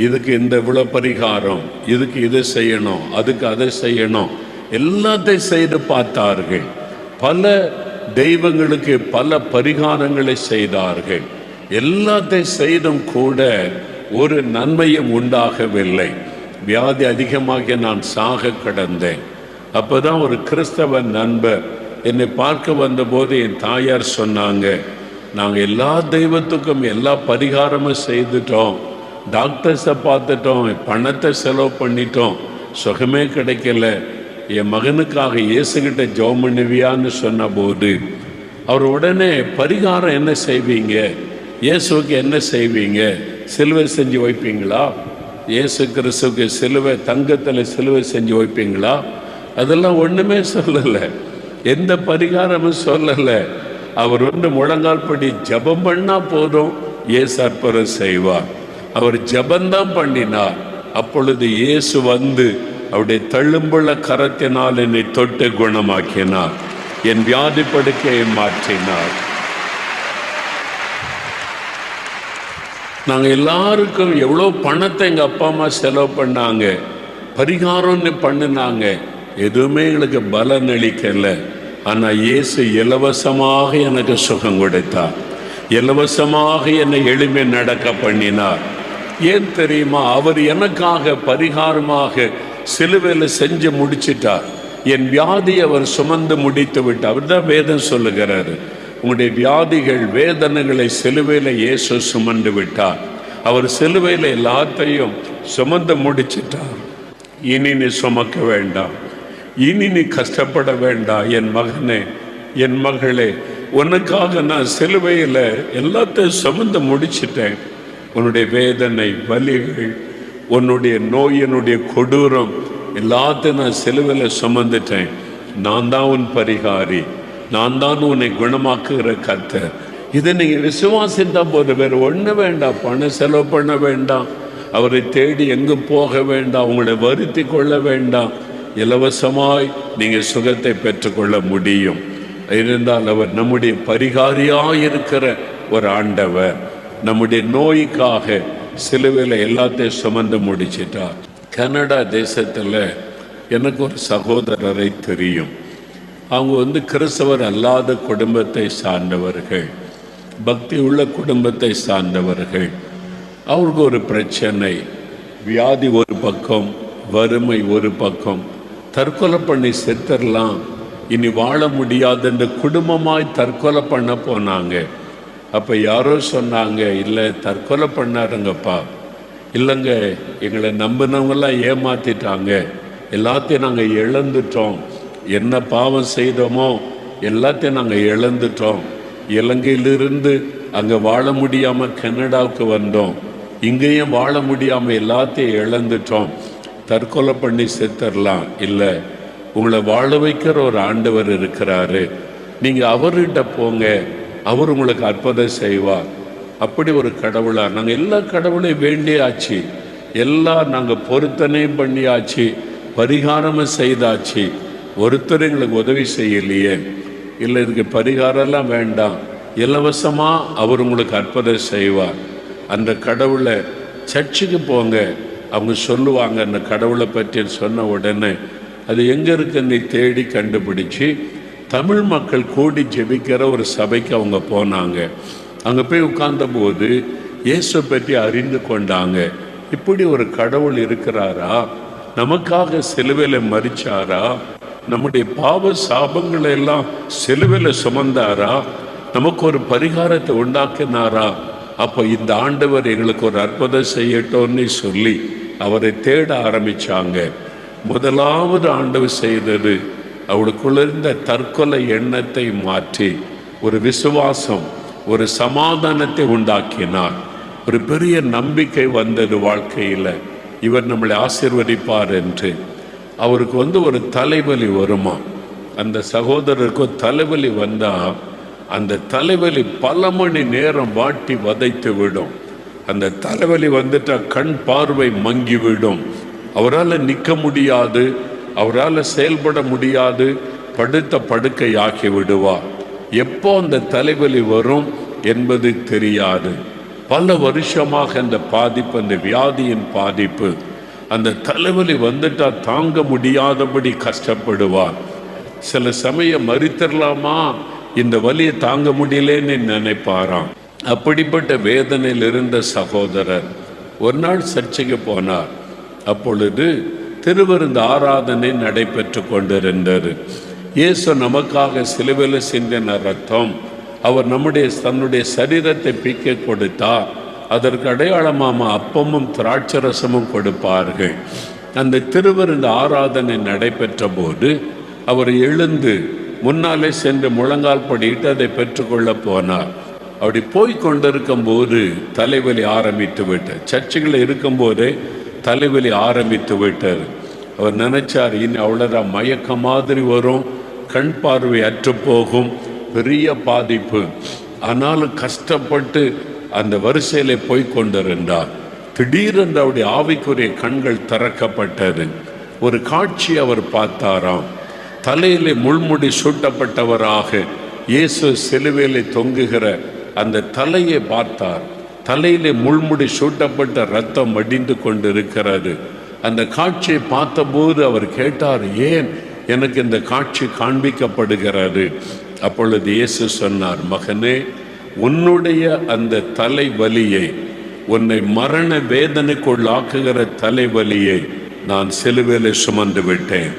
இதுக்கு இந்த இவ்வளோ பரிகாரம், இதுக்கு இதை செய்யணும், அதுக்கு அதை செய்யணும், எல்லாத்தையும் செய்து பார்த்தார்கள். பல தெய்வங்களுக்கு பல பரிகாரங்களை செய்தார்கள். எல்லாத்தையும் செய்தும் கூட ஒரு நன்மையும் உண்டாகவில்லை. வியாதி அதிகமாக நான் சாக கடந்தேன். அப்போதான் ஒரு கிறிஸ்தவ நண்பர் என்னை பார்க்க வந்தபோது என் தாயார் சொன்னாங்க, நாங்கள் எல்லா தெய்வத்துக்கும் எல்லா பரிகாரமும் செய்துட்டோம், டாக்டர்ஸை பார்த்துட்டோம், பணத்தை செலவு பண்ணிட்டோம், சுகமே கிடைக்கல, என் மகனுக்காக இயேசுகிட்ட ஜெபம் பண்ணுவியான்னு சொன்னபோது அவர் உடனே பரிகாரம் என்ன செய்வீங்க, இயேசுக்கு என்ன செய்வீங்க, சிலுவை செஞ்சு வைப்பீங்களா, இயேசு கிறிஸ்துக்கு சிலுவை, தங்கத்தில் சிலுவை செஞ்சு வைப்பீங்களா, அதெல்லாம் ஒன்றுமே சொல்லலை, எந்த பரிகாரமும் சொல்லலை. அவர் முழங்கால் படி ஜபம் பண்ணால் போதும், இயேசு அற்புதம் செய்வார். அவர் ஜபந்தான் பண்ணினார். அப்பொழுது இயேசு வந்து அவருடைய தழும்புள்ள கரத்தினால் என்னை தொட்டு குணமாக்கினார், என் வியாதி படுக்கையை மாற்றினார். நாங்கள் எல்லாருக்கும் எவ்வளோ பணத்தை எங்கள் அப்பா அம்மா செலவு பண்ணாங்க, பரிகாரம்னு பண்ணினாங்க, எதுவுமே எங்களுக்கு பலன் அளிக்கலை. ஆனால் இயேசு இலவசமாக எனக்கு சுகம் கொடுத்தார், இலவசமாக என்னை எளிமை நடக்க பண்ணினார். ஏன் தெரியுமா? அவர் எனக்காக பரிகாரமாக சிலுவையில் செஞ்சு முடிச்சிட்டார். என் வியாதியை அவர் சுமந்து முடித்து விட்டார். அவர் தான் வேதம் சொல்லுகிறாரு, உங்களுடைய வியாதிகள், வேதனைகளை சிலுவையில் இயேசு சுமந்து விட்டார். அவர் சிலுவையில் எல்லாத்தையும் சுமந்து முடிச்சிட்டார். இனி நீ சுமக்க வேண்டாம், இனி நீ கஷ்டப்பட வேண்டாம். என் மகனே, என் மகளே, உனக்காக நான் சிலுவையில் எல்லாத்தையும் சுமந்து முடிச்சிட்டேன். உன்னுடைய வேதனை, வலிகள், உன்னுடைய நோயினுடைய கொடூரம் எல்லாத்தையும் நான் சிலுவையில் சுமந்துட்டேன். நான் தான் உன் பரிகாரி, நான் தான் உன்னை குணமாக்குகிற கர்த்தர். இதை நீங்கள் விசுவாசித்தா போது வேறு ஒன்று வேண்டாம். பணம் செலவு பண்ண வேண்டாம், அவரை தேடி எங்கும் போக வேண்டாம், உங்களை வருத்தி கொள்ள வேண்டாம். இலவசமாய் நீங்கள் சுகத்தை பெற்றுக்கொள்ள முடியும். இருந்தால் அவர் நம்முடைய பரிகாரியாயிருக்கிற ஒரு ஆண்டவர். நம்முடைய நோய்க்காக சிலுவையில் எல்லாத்தையும் சுமந்து முடிச்சிட்டார். கனடா தேசத்தில் எனக்கு ஒரு சகோதரரை தெரியும். அவங்க கிறிஸ்தவர் அல்லாத குடும்பத்தை சார்ந்தவர்கள், பக்தி உள்ள குடும்பத்தை சார்ந்தவர்கள். அவருக்கு ஒரு பிரச்சனை, வியாதி ஒரு பக்கம், வறுமை ஒரு பக்கம். தற்கொலை பண்ணி செத்துடலாம், இனி வாழ முடியாதுன்ற குடும்பமாய் தற்கொலை பண்ண போனாங்க. அப்போ யாரோ சொன்னாங்க, இல்லை தற்கொலை பண்ணாருங்கப்பா. இல்லைங்க, எங்களை நம்பினவங்கெல்லாம் ஏமாற்றிட்டாங்க, எல்லாத்தையும் நாங்கள் இழந்துட்டோம், என்ன பாவம் செய்தோமோ எல்லாத்தையும் நாங்கள் இழந்துட்டோம். இலங்கையிலிருந்து அங்கே வாழ முடியாமல் கனடாவுக்கு வந்தோம், இங்கேயும் வாழ முடியாமல் எல்லாத்தையும் இழந்துட்டோம், தற்கொலை பண்ணி செத்துடலாம். இல்லை, உங்களை வாழ வைக்கிற ஒரு ஆண்டவர் இருக்கிறாரு, நீங்கள் அவர்கிட்ட போங்க, அவர் உங்களுக்கு அற்புதம் செய்வார். அப்படி ஒரு கடவுளா? நாங்கள் எல்லா கடவுளையும் வேண்டியாச்சு, எல்லாம் நாங்கள் பொருத்தனையும் பண்ணியாச்சு, பரிகாரமும் செய்தாச்சு, ஒருத்தர் எங்களுக்கு உதவி செய்யலையே. இல்லை, இதுக்கு பரிகாரம்லாம் வேண்டாம், இலவசமாக அவர் உங்களுக்கு அற்புதம் செய்வார். அந்த கடவுளை சர்ச்சுக்கு போங்க, அவங்க சொல்லுவாங்க அந்த கடவுளை பற்றி. சொன்ன உடனே அது எங்கே இருக்குன்னு தேடி கண்டுபிடிச்சி தமிழ் மக்கள் கூடி ஜெபிக்கிற ஒரு சபைக்கு அவங்க போனாங்க. அங்கே போய் உட்கார்ந்தபோது இயேசு பற்றி அறிந்து கொண்டாங்க. இப்படி ஒரு கடவுள் இருக்கிறாரா, நமக்காக சிலுவையில் மரிச்சாரா, நம்முடைய பாவ சாபங்களை எல்லாம் சிலுவையில் சுமந்தாரா, நமக்கு ஒரு பரிகாரத்தை உண்டாக்கினாரா. அப்போ இந்த ஆண்டவர் எங்களுக்கு ஒரு அற்புதம் செய்யட்டோன்னு சொல்லி அவரை தேட ஆரம்பித்தாங்க. முதலாவது ஆண்டவர் செய்தது, அவளுக்குள்ள இருந்த தற்கொலை எண்ணத்தை மாற்றி ஒரு விசுவாசம், ஒரு சமாதானத்தை உண்டாக்கினார். ஒரு பெரிய நம்பிக்கை வந்தது வாழ்க்கையில், இவர் நம்மளை ஆசீர்வதிப்பார் என்று. அவருக்கு ஒரு தலைவலி வருமா, அந்த சகோதரருக்கு தலைவலி வந்தால் அந்த தலைவலி பல மணி நேரம் வாட்டி வதைத்து விடும். அந்த தலைவலி வந்துட்டால் கண் பார்வை மங்கிவிடும், அவரால் நிற்க முடியாது, அவரால் செயல்பட முடியாது, படுத்த படுக்கை ஆக்கி விடுவார். எப்போ அந்த தலைவலி வரும் என்பது தெரியாது. பல வருஷமாக அந்த பாதிப்பு, அந்த வியாதியின் பாதிப்பு, அந்த தலைவலி வந்துட்டால் தாங்க முடியாதபடி கஷ்டப்படுவார். சில சமயம் மறித்திரலாமா, இந்த வலியை தாங்க முடியலன்னு நினைப்பாராம். அப்படிப்பட்ட வேதனையில் இருந்த சகோதரர் ஒரு நாள் சர்ச்சைக்கு போனார். அப்பொழுது திருவிருந்து ஆராதனை நடைபெற்று கொண்டிருந்தது. இயேசு நமக்காக சிலுவையில் சிந்தின ரத்தம், அவர் தன்னுடைய சரீரத்தை பிக்க கொடுத்தார். அதற்கு அடையாளமாக அப்பமும் திராட்சரசமும் கொடுப்பார்கள். அந்த திருவிருந்து ஆராதனை நடைபெற்ற போது அவர் எழுந்து முன்னாலே சென்று முழங்கால் படியிட்டு அதை பெற்றுக்கொள்ள போனார். அப்படி போய் கொண்டிருக்கும் போது தலைவலி ஆரம்பித்து விட்டார். சர்ச்சைகள் இருக்கும்போதே தலைவலி ஆரம்பித்து விட்டார். அவர் நினைச்சார், இனி அவ்வளோதான், மயக்க மாதிரி வரும், கண் பார்வை அற்று போகும், பெரிய பாதிப்பு. ஆனாலும் கஷ்டப்பட்டு அந்த வரிசையில் போய் கொண்டிருந்தார். திடீரென்று அவருடைய ஆவிக்குரிய கண்கள் திறக்கப்பட்டது. ஒரு காட்சி அவர் பார்த்தாராம். தலையிலே முள்முடி சூட்டப்பட்டவராக இயேசு சிலுவையிலே தொங்குகிற அந்த தலையை பார்த்தார். தலையிலே முள்முடி சூட்டப்பட்ட ரத்தம் வடிந்து கொண்டிருக்கிறது. அந்த காட்சியை பார்த்தபோது அவர் கேட்டார், ஏன் எனக்கு இந்த காட்சி காண்பிக்கப்படுகிறது? அப்பொழுது இயேசு சொன்னார், மகனே, உன்னுடைய அந்த தலைவலியை, உன்னை மரண வேதனைக்குள்ளாக்குகிற தலைவலியை நான் சிலுவையிலே சுமந்து விட்டேன்.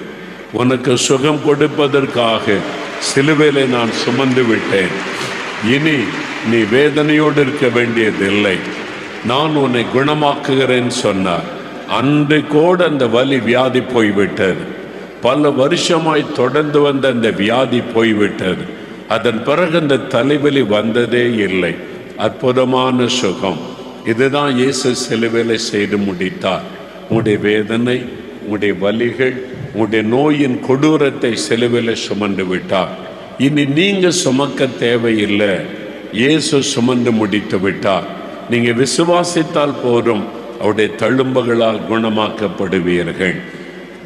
உனக்கு சுகம் கொடுப்பதற்காக சிலுவையிலே நான் சுமந்து விட்டேன். இனி நீ வேதனையோடு இருக்க வேண்டியதில்லை, நான் உன்னை குணமாக்குகிறேன் சொன்னார். அன்றைக்கோடு அந்த வலி வியாதி போய்விட்டது. பல வருஷமாய் தொடர்ந்து வந்த அந்த வியாதி போய்விட்டது. அதன் பிறகு அந்த தலைவலி வந்ததே இல்லை. அற்புதமான சுகம். இதுதான் இயேசு சிலுவையிலே செய்து முடித்தார். உங்களுடைய வேதனை, உங்களுடைய வலிகள், உங்களுடைய நோயின் கொடூரத்தை சிலுவையில் சுமந்து விட்டார். இனி நீங்க சுமக்க தேவையில்லை, இயேசு சுமந்து முடித்து விட்டார். நீங்க விசுவாசித்தால் போதும், அவருடைய தழும்புகளால் குணமாக்கப்படுவீர்கள்.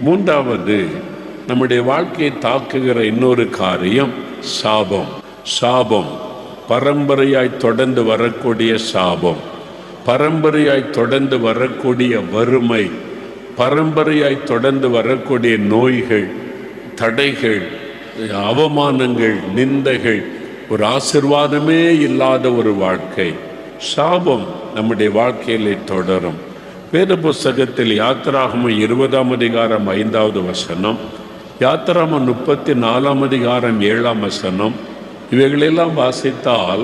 மூன்றாவது, நம்முடைய வாழ்க்கையை தாக்குகிற இன்னொரு காரியம் சாபம். சாபம் பரம்பரையாய் தொடர்ந்து வரக்கூடிய சாபம், பரம்பரையாய் தொடர்ந்து வரக்கூடிய வறுமை, பரம்பரையாய் தொடர்ந்து வரக்கூடிய நோய்கள், தடைகள், அவமானங்கள், நிந்தைகள், ஒரு ஆசீர்வாதமே இல்லாத ஒரு வாழ்க்கை, சாபம் நம்முடைய வாழ்க்கையிலே தொடரும். வேத புஸ்தகத்தில் யாத்திராகமம் 20ஆம் அதிகாரம் 5வது வசனம், யாத்திராகமம் 34ஆம் அதிகாரம் 7ஆம் வசனம், இவைகளெல்லாம் வாசித்தால்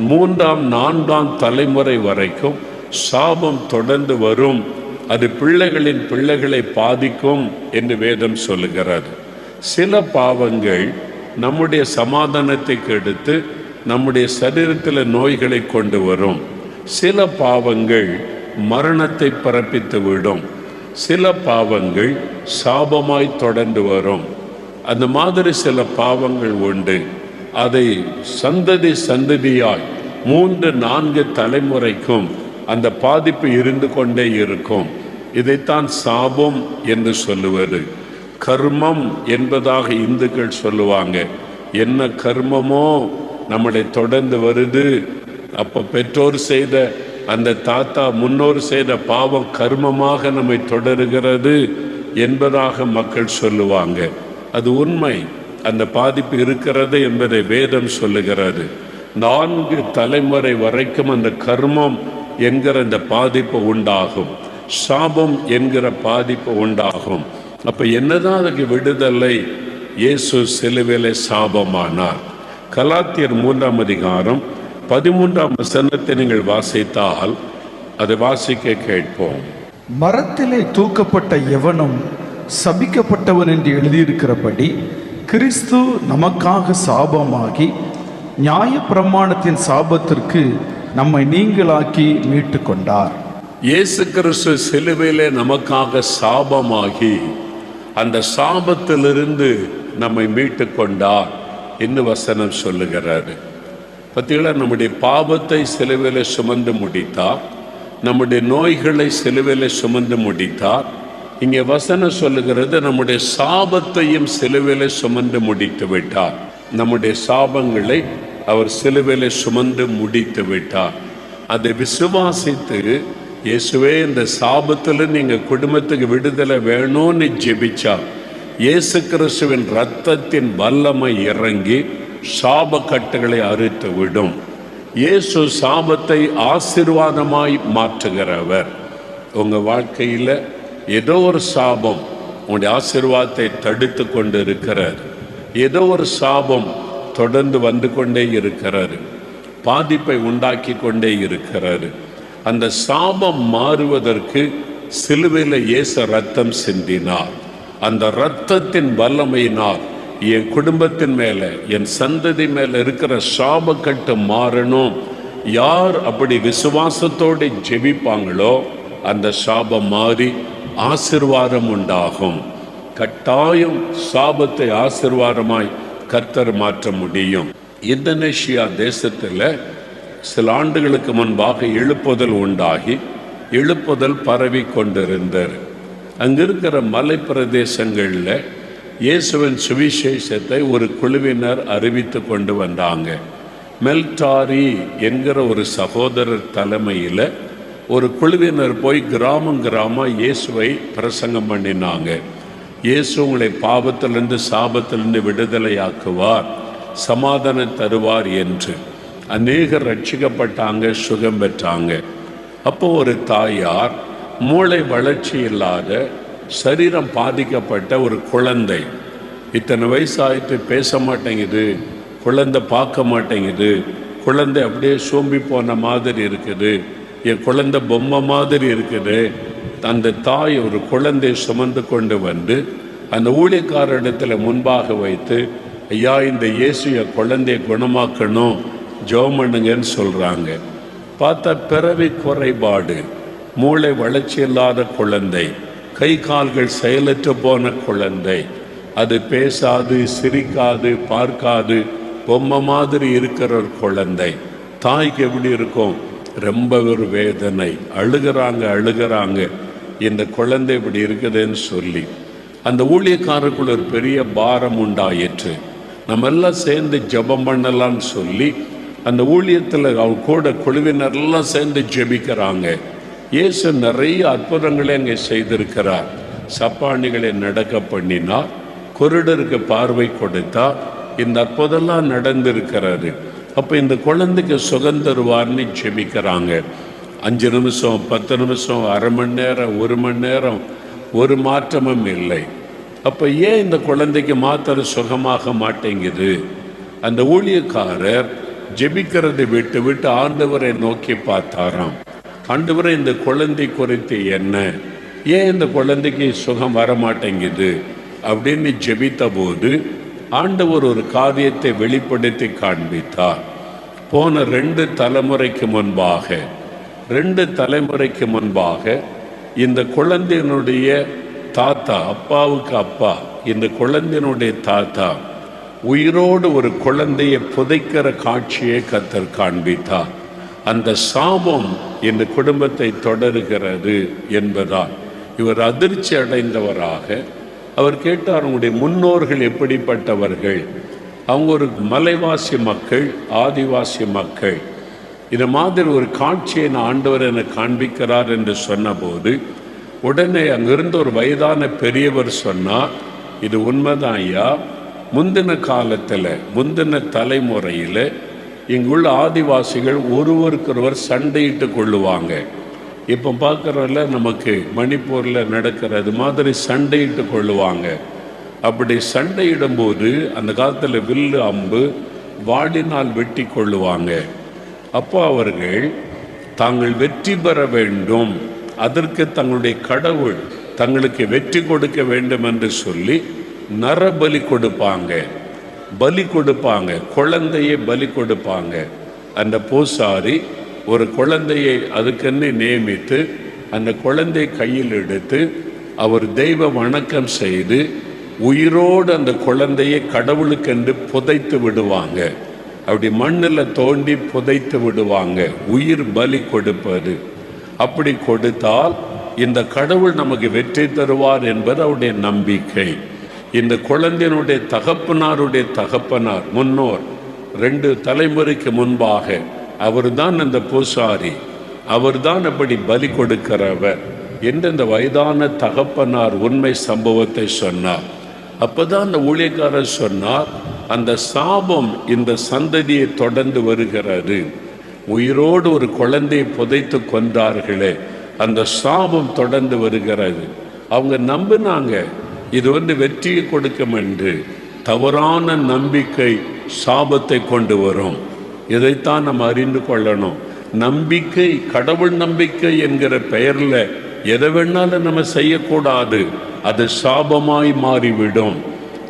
3ஆம் 4ஆம் தலைமுறை வரைக்கும் சாபம் தொடர்ந்து வரும். அது பிள்ளைகளின் பிள்ளைகளை பாதிக்கும் என்று வேதம் சொல்லுகிறது. சில பாவங்கள் நம்முடைய சமாதானத்தை கெடுத்து நம்முடைய சரீரத்தில் நோய்களை கொண்டு வரும். சில பாவங்கள் மரணத்தை பிறப்பித்து விடும். சில பாவங்கள் சாபமாய் தொடர்ந்து வரும். அந்த மாதிரி சில பாவங்கள் உண்டு. அதை சந்ததி சந்ததியாய் 3-4 தலைமுறைக்கும் அந்த பாதிப்பு இருந்து கொண்டே இருக்கும். இதைத்தான் சாபம் என்று சொல்லுவது. கர்மம் என்பதாக இந்துக்கள் சொல்லுவாங்க. என்ன கர்மமோ நம்மளை தொடர்ந்து வருது, அப்போ பெற்றோர் செய்த, அந்த தாத்தா முன்னோர் செய்த பாவம் கர்மமாக நம்மை தொடருகிறது என்பதாக மக்கள் சொல்லுவாங்க. அது உண்மை, அந்த பாதிப்பு இருக்கிறது என்பதை வேதம் சொல்லுகிறது. 4 தலைமுறை வரைக்கும் அந்த கர்மம் என்கிற அந்த பாதிப்பு உண்டாகும், சாபம் என்கிற பாதிப்பு உண்டாகும். அப்போ என்னதான் அதுக்கு விடுதலை? இயேசு சிலுவையிலே சாபமானார். கலாத்தியர் 3ஆம் அதிகாரம் 13ஆம் வசனத்தை நீங்கள் வாசித்தால் அதை வாசிக்க கேட்போம். மரத்திலே தூக்கப்பட்ட எவனும் சபிக்கப்பட்டவன் என்று எழுதியிருக்கிறபடி கிறிஸ்து நமக்காக சாபமாகி நியாயப்பிரமாணத்தின் சாபத்திற்கு நம்மை நீங்களாக்கி மீட்டு கொண்டார். இயேசு கிறிஸ்து சிலுவையிலே நமக்காக சாபமாகி அந்த சாபத்திலிருந்து நம்மை மீட்டு கொண்டார் என்று வசனம் சொல்லுகிறாரு. பார்த்தீங்களா, நம்முடைய பாவத்தை சிலுவையிலே சுமந்து முடித்தார், நம்முடைய நோய்களை சிலுவையிலே சுமந்து முடித்தார். இங்கே வசனம் சொல்லுகிறது, நம்முடைய சாபத்தையும் சிலுவையிலே சுமந்து முடித்து விட்டார். நம்முடைய சாபங்களை அவர் சிலுவையிலே சுமந்து முடித்து விட்டார். அதை விசுவாசித்து, இயேசுவே இந்த சாபத்தில் நீங்கள் குடும்பத்துக்கு விடுதலை வேணும்னு ஜெபிச்சா, இயேசு கிறிஸ்துவின் இரத்தத்தின் வல்லமை இறங்கி சாப கட்டுகளை அறுத்து விடும். இயேசு சாபத்தை ஆசீர்வாதமாய் மாற்றுகிறவர். உங்கள் வாழ்க்கையில் ஏதோ ஒரு சாபம் உங்களுடைய ஆசீர்வாதத்தை தடுத்து கொண்டு இருக்கிறார். ஏதோ ஒரு சாபம் தொடர்ந்து வந்து கொண்டே இருக்கிறார், பாதிப்பை உண்டாக்கி கொண்டே இருக்கிறார். அந்த சாபம் மாறுவதற்கு சிலுவையில் இயேசு ரத்தம் சிந்தினார். அந்த இரத்தத்தின் வல்லமையினால் என் குடும்பத்தின் மேலே, என் சந்ததி மேலே இருக்கிற சாபக்கட்டு மாறணும். யார் அப்படி விசுவாசத்தோடு ஜெபிப்பாங்களோ அந்த சாபம் மாறி ஆசீர்வாதம் உண்டாகும். கட்டாயம் சாபத்தை ஆசீர்வாதமாய் கர்த்தர் மாற்ற முடியும். இந்தோனேஷியா தேசத்தில் சில ஆண்டுகளுக்கு முன்பாக எழுப்புதல் உண்டாகி எழுப்புதல் பரவி கொண்டிருந்தார். அங்கே இருக்கிற மலை பிரதேசங்களில் இயேசுவின் சுவிசேஷத்தை ஒரு குழுவினர் அறிவித்து கொண்டு வந்தாங்க. மெல்டாரி என்கிற ஒரு சகோதரர் தலைமையில் ஒரு குழுவினர் போய் கிராமம் இயேசுவை பிரசங்கம் பண்ணினாங்க. இயேசு உங்களை பாவத்திலிருந்து சாபத்திலிருந்து விடுதலையாக்குவார், சமாதானம் தருவார் என்று. அநேகர் ரட்சிக்கப்பட்டாங்க, சுகம் பெற்றாங்க. அப்போ ஒரு தாயார், மூளை வளர்ச்சி இல்லாத, சரீரம் பாதிக்கப்பட்ட ஒரு குழந்தை, இத்தனை வயசாயிட்டு பேச மாட்டேங்குது, குழந்தை பார்க்க மாட்டேங்குது, குழந்தை அப்படியே சோம்பி போன மாதிரி இருக்குது, என் குழந்தை பொம்மை மாதிரி இருக்குது. அந்த தாய் ஒரு குழந்தை சுமந்து கொண்டு வந்து அந்த ஊழியக்காரரிடத்தில் முன்பாக வைத்து, ஐயா இந்த இயேசு என் குழந்தையை குணமாக்கணும், ஜெபம் பண்ணுங்கன்னு சொல்கிறாங்க. பார்த்தா பிறவி குறைபாடு, மூளை வளர்ச்சி இல்லாத குழந்தை, கை கால்கள் செயலற்று போன குழந்தை, அது பேசாது, சிரிக்காது, பார்க்காது, பொம்மை மாதிரி இருக்கிற ஒரு குழந்தை. தாய்க்கு எப்படி இருக்கும்? ரொம்ப ஒரு வேதனை, அழுகிறாங்க, இந்த குழந்தை இப்படி இருக்குதுன்னு சொல்லி அந்த ஊழியக்காரருக்குள்ள ஒரு பெரிய பாரம் உண்டாயிற்று. நம்ம எல்லாம் சேர்ந்து ஜெபம் பண்ணலான்னு சொல்லி அந்த ஊழியத்தில் அவங்க கூட குழுவினரெல்லாம் சேர்ந்து ஜெபிக்கிறாங்க. இயேசு நிறைய அற்புதங்களை அங்கே செய்திருக்கிறார். சப்பானிகளை நடக்க பண்ணினார், குருடருக்கு பார்வை கொடுத்தார். இந்த அற்புதம்லாம் நடந்திருக்கிறாரு. அப்போ இந்த குழந்தைக்கு சுகம் தருவார்னு ஜெபிக்கிறாங்க. 5 நிமிஷம், 10 நிமிஷம், அரை மணி நேரம், 1 மணி நேரம், ஒரு மாற்றமும் இல்லை. அப்போ ஏன் இந்த குழந்தைக்கு மாத்திரம் சுகமாக மாட்டேங்குது? அந்த ஊழியக்காரர் ஜெபிக்கிறதை விட்டு விட்டு ஆண்டவரை நோக்கி பார்த்தாராம். ஆண்டவரை, இந்த குழந்தை குறித்து என்ன, ஏன் இந்த குழந்தைக்கு சுகம் வர மாட்டேங்குது அப்படின்னு ஜெபித்த போது ஆண்டவர் ஒரு காரியத்தை வெளிப்படுத்தி காண்பித்தார். போன 2 தலைமுறைக்கு முன்பாக இந்த குழந்தையினுடைய தாத்தா, அப்பாவுக்கு அப்பா, இந்த குழந்தையினுடைய தாத்தா உயிரோடு ஒரு குழந்தையை புதைக்கிற காட்சியை கர்த்தர் காண்பித்தார். அந்த சாபம் இந்த குடும்பத்தை தொடருகிறது என்பதால் இவர் அதிர்ச்சி அடைந்தவராக அவர் கேட்டார், உங்களுடைய முன்னோர்கள் எப்படிப்பட்டவர்கள்? அவங்க ஒரு மலைவாசி மக்கள், ஆதிவாசி மக்கள். இது மாதிரி ஒரு காட்சியை ஆண்டவர் என காண்பிக்கிறார் என்று சொன்னபோது உடனே அங்கிருந்த ஒரு வயதான பெரியவர் சொன்னார், இது உண்மைதான் ஐயா, முந்தின காலத்தில், முந்தின தலைமுறையில் இங்குள்ள ஆதிவாசிகள் ஒருவருக்கொருவர் சண்டையிட்டு கொள்ளுவாங்க. இப்போ பார்க்குறதுல நமக்கு மணிப்பூரில் நடக்கிறது மாதிரி சண்டையிட்டு கொள்ளுவாங்க. அப்படி சண்டையிடும்போது அந்த காலத்தில் வில்லு அம்பு வாடினால் வெட்டி கொள்ளுவாங்க. அப்போ அவர்கள் தாங்கள் வெற்றி பெற வேண்டும், அதற்கு தங்களுடைய கடவுள் தங்களுக்கு வெற்றி கொடுக்க வேண்டும் என்று சொல்லி நரபலி கொடுப்பாங்க, குழந்தையை பலி கொடுப்பாங்க. அந்த பூசாரி ஒரு குழந்தையை அதுக்கென்னு நியமித்து அந்த குழந்தையை கையில் எடுத்து அவர் தெய்வ வணக்கம் செய்து உயிரோடு அந்த குழந்தையை கடவுளுக்கென்று புதைத்து விடுவாங்க. அப்படி மண்ணில் தோண்டி புதைத்து விடுவாங்க. உயிர் பலி கொடுப்பது. அப்படி கொடுத்தால் இந்த கடவுள் நமக்கு வெற்றி தருவார் என்பது அவருடைய நம்பிக்கை. இந்த குழந்தையினுடைய தகப்பனார் முன்னோர் 2 தலைமுறைக்கு முன்பாக அவர்தான் அந்த பூசாரி, அவர்தான் அப்படி பலி கொடுக்கிறவர் என்று இந்த வயதான தகப்பனார் உண்மை சம்பவத்தை சொன்னார். அப்போதான் அந்த ஊழியக்காரர் சொன்னார், அந்த சாபம் இந்த சந்ததியை தொடர்ந்து வருகிறது. உயிரோடு ஒரு குழந்தையை புதைத்து கொன்றார்களே, அந்த சாபம் தொடர்ந்து வருகிறது. அவங்க நம்பினாங்க இது வெற்றியை கொடுக்கும் என்று. தவறான நம்பிக்கை சாபத்தை கொண்டு வரும். இதைத்தான் நம்ம அறிந்து கொள்ளணும். நம்பிக்கை, கடவுள் நம்பிக்கை என்கிற பெயரில் எதை வேணாலும் நம்ம செய்யக்கூடாது, அது சாபமாய் மாறிவிடும்.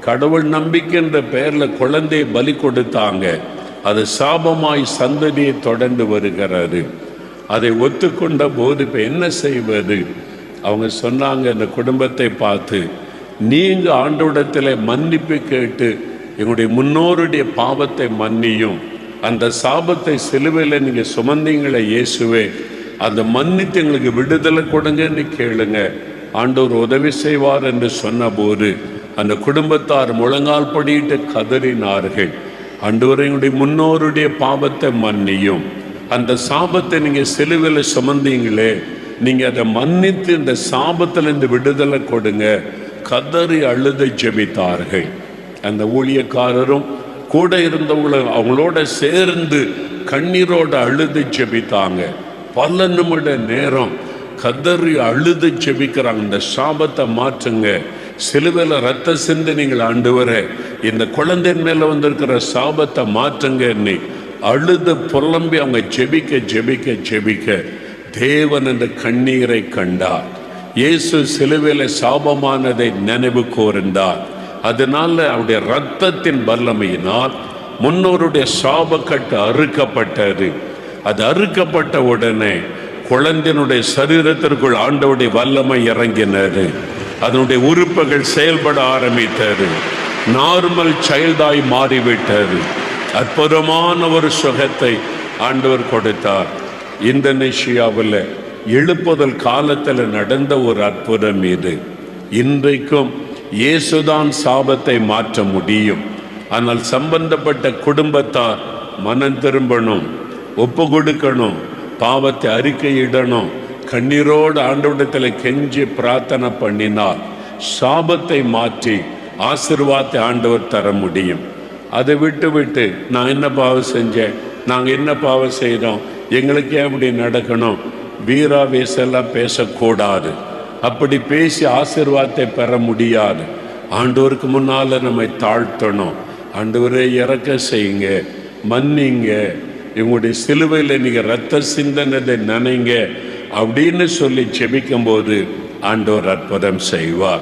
கடவுள் நம்பிக்கை என்ற பெயரில் குழந்தையை பலி கொடுத்தாங்க, அது சாபமாய் சந்ததியை தொடர்ந்து வருகிறது. அதை ஒத்துக்கொண்ட போது இப்போ என்ன செய்வது? அவங்க சொன்னாங்க இந்த குடும்பத்தை பார்த்து, நீங்கள் ஆண்டவரிடத்தில் மன்னிப்பு கேட்டு எங்களுடைய முன்னோருடைய பாவத்தை மன்னியும், அந்த சாபத்தை சிலுவையில் நீங்கள் சுமந்தீங்களே இயேசுவே, அந்த மன்னித்து எங்களுக்கு விடுதலை கொடுங்கன்னு கேளுங்க, ஆண்டவர் உதவி செய்வார் என்று சொன்னபோது அந்த குடும்பத்தார் முழங்கால் படியிட்டு கதறினார்கள், ஆண்டவரே எங்களுடைய முன்னோருடைய பாவத்தை மன்னியும், அந்த சாபத்தை நீங்கள் சிலுவையில் சுமந்தீங்களே, நீங்கள் அதை மன்னித்து இந்த சாபத்திலிருந்து விடுதலை கொடுங்க. கதறி அழுது ஜெபித்தார்கள். அந்த ஊழியக்காரரும் கூட இருந்தவங்களை அவங்களோட சேர்ந்து கண்ணீரோடு அழுது ஜெபித்தாங்க. பல நிமிட நேரம் கதறி அழுது ஜெபிக்கிறாங்க. இந்த சாபத்தை மாற்றுங்க, சிலுவையில் ரத்த சிந்து நீங்கள் ஆண்டவரே இந்த குழந்தையின் மேலே வந்திருக்கிற சாபத்தை மாற்றுங்க அழுது புலம்பி அவங்க ஜெபிக்க தேவன் அந்த கண்ணீரை கண்டார். இயேசு சிலுவையில் சாபமானதை நினைவு கூர்ந்தார். அதனால அவருடைய இரத்தத்தின் வல்லமையினால் முன்னோருடைய சாபக்கட்டு அறுக்கப்பட்டது. அது அறுக்கப்பட்ட உடனே குழந்தையினுடைய சரீரத்திற்குள் ஆண்டவருடைய வல்லமை இறங்கினது. அதனுடைய உறுப்புகள் செயல்பட ஆரம்பித்தது. நார்மல் சைல்டாய் மாறிவிட்டது. அற்புதமான ஒரு சுகத்தை ஆண்டவர் கொடுத்தார். இந்தோனேஷியாவில் எழுப்புதல் காலத்தில் நடந்த ஒரு அற்புதம் இது. இன்றைக்கும் இயேசுதான் சாபத்தை மாற்ற முடியும். ஆனால் சம்பந்தப்பட்ட குடும்பத்தார் மனம் திரும்பணும், ஒப்பு கொடுக்கணும், பாவத்தை அறிக்கையிடணும், கண்ணீரோடு ஆண்டவரிடத்தில் கெஞ்சி பிரார்த்தனை பண்ணினால் சாபத்தை மாற்றி ஆசீர்வாதத்தை ஆண்டவர் தர முடியும். அதை விட்டு நான் என்ன பாவம் செஞ்சேன், நாங்கள் என்ன பாவம் செய்கிறோம், எங்களுக்கு ஏன் இப்படி நடக்கணும், வீராவேசெல்லாம் பேசக்கூடாது. அப்படி பேசி ஆசீர்வாதத்தை பெற முடியாது. ஆண்டவருக்கு முன்னால் நம்மை தாழ்த்தணும். ஆண்டவரே இறக்க செய்யுங்க, மன்னிங்க, இவங்களுடைய சிலுவையில் நீங்கள் ரத்த சிந்தனதை நினைங்க அப்படின்னு சொல்லி ஜெபிக்கும் போது ஆண்டவர் அற்புதம் செய்வார்.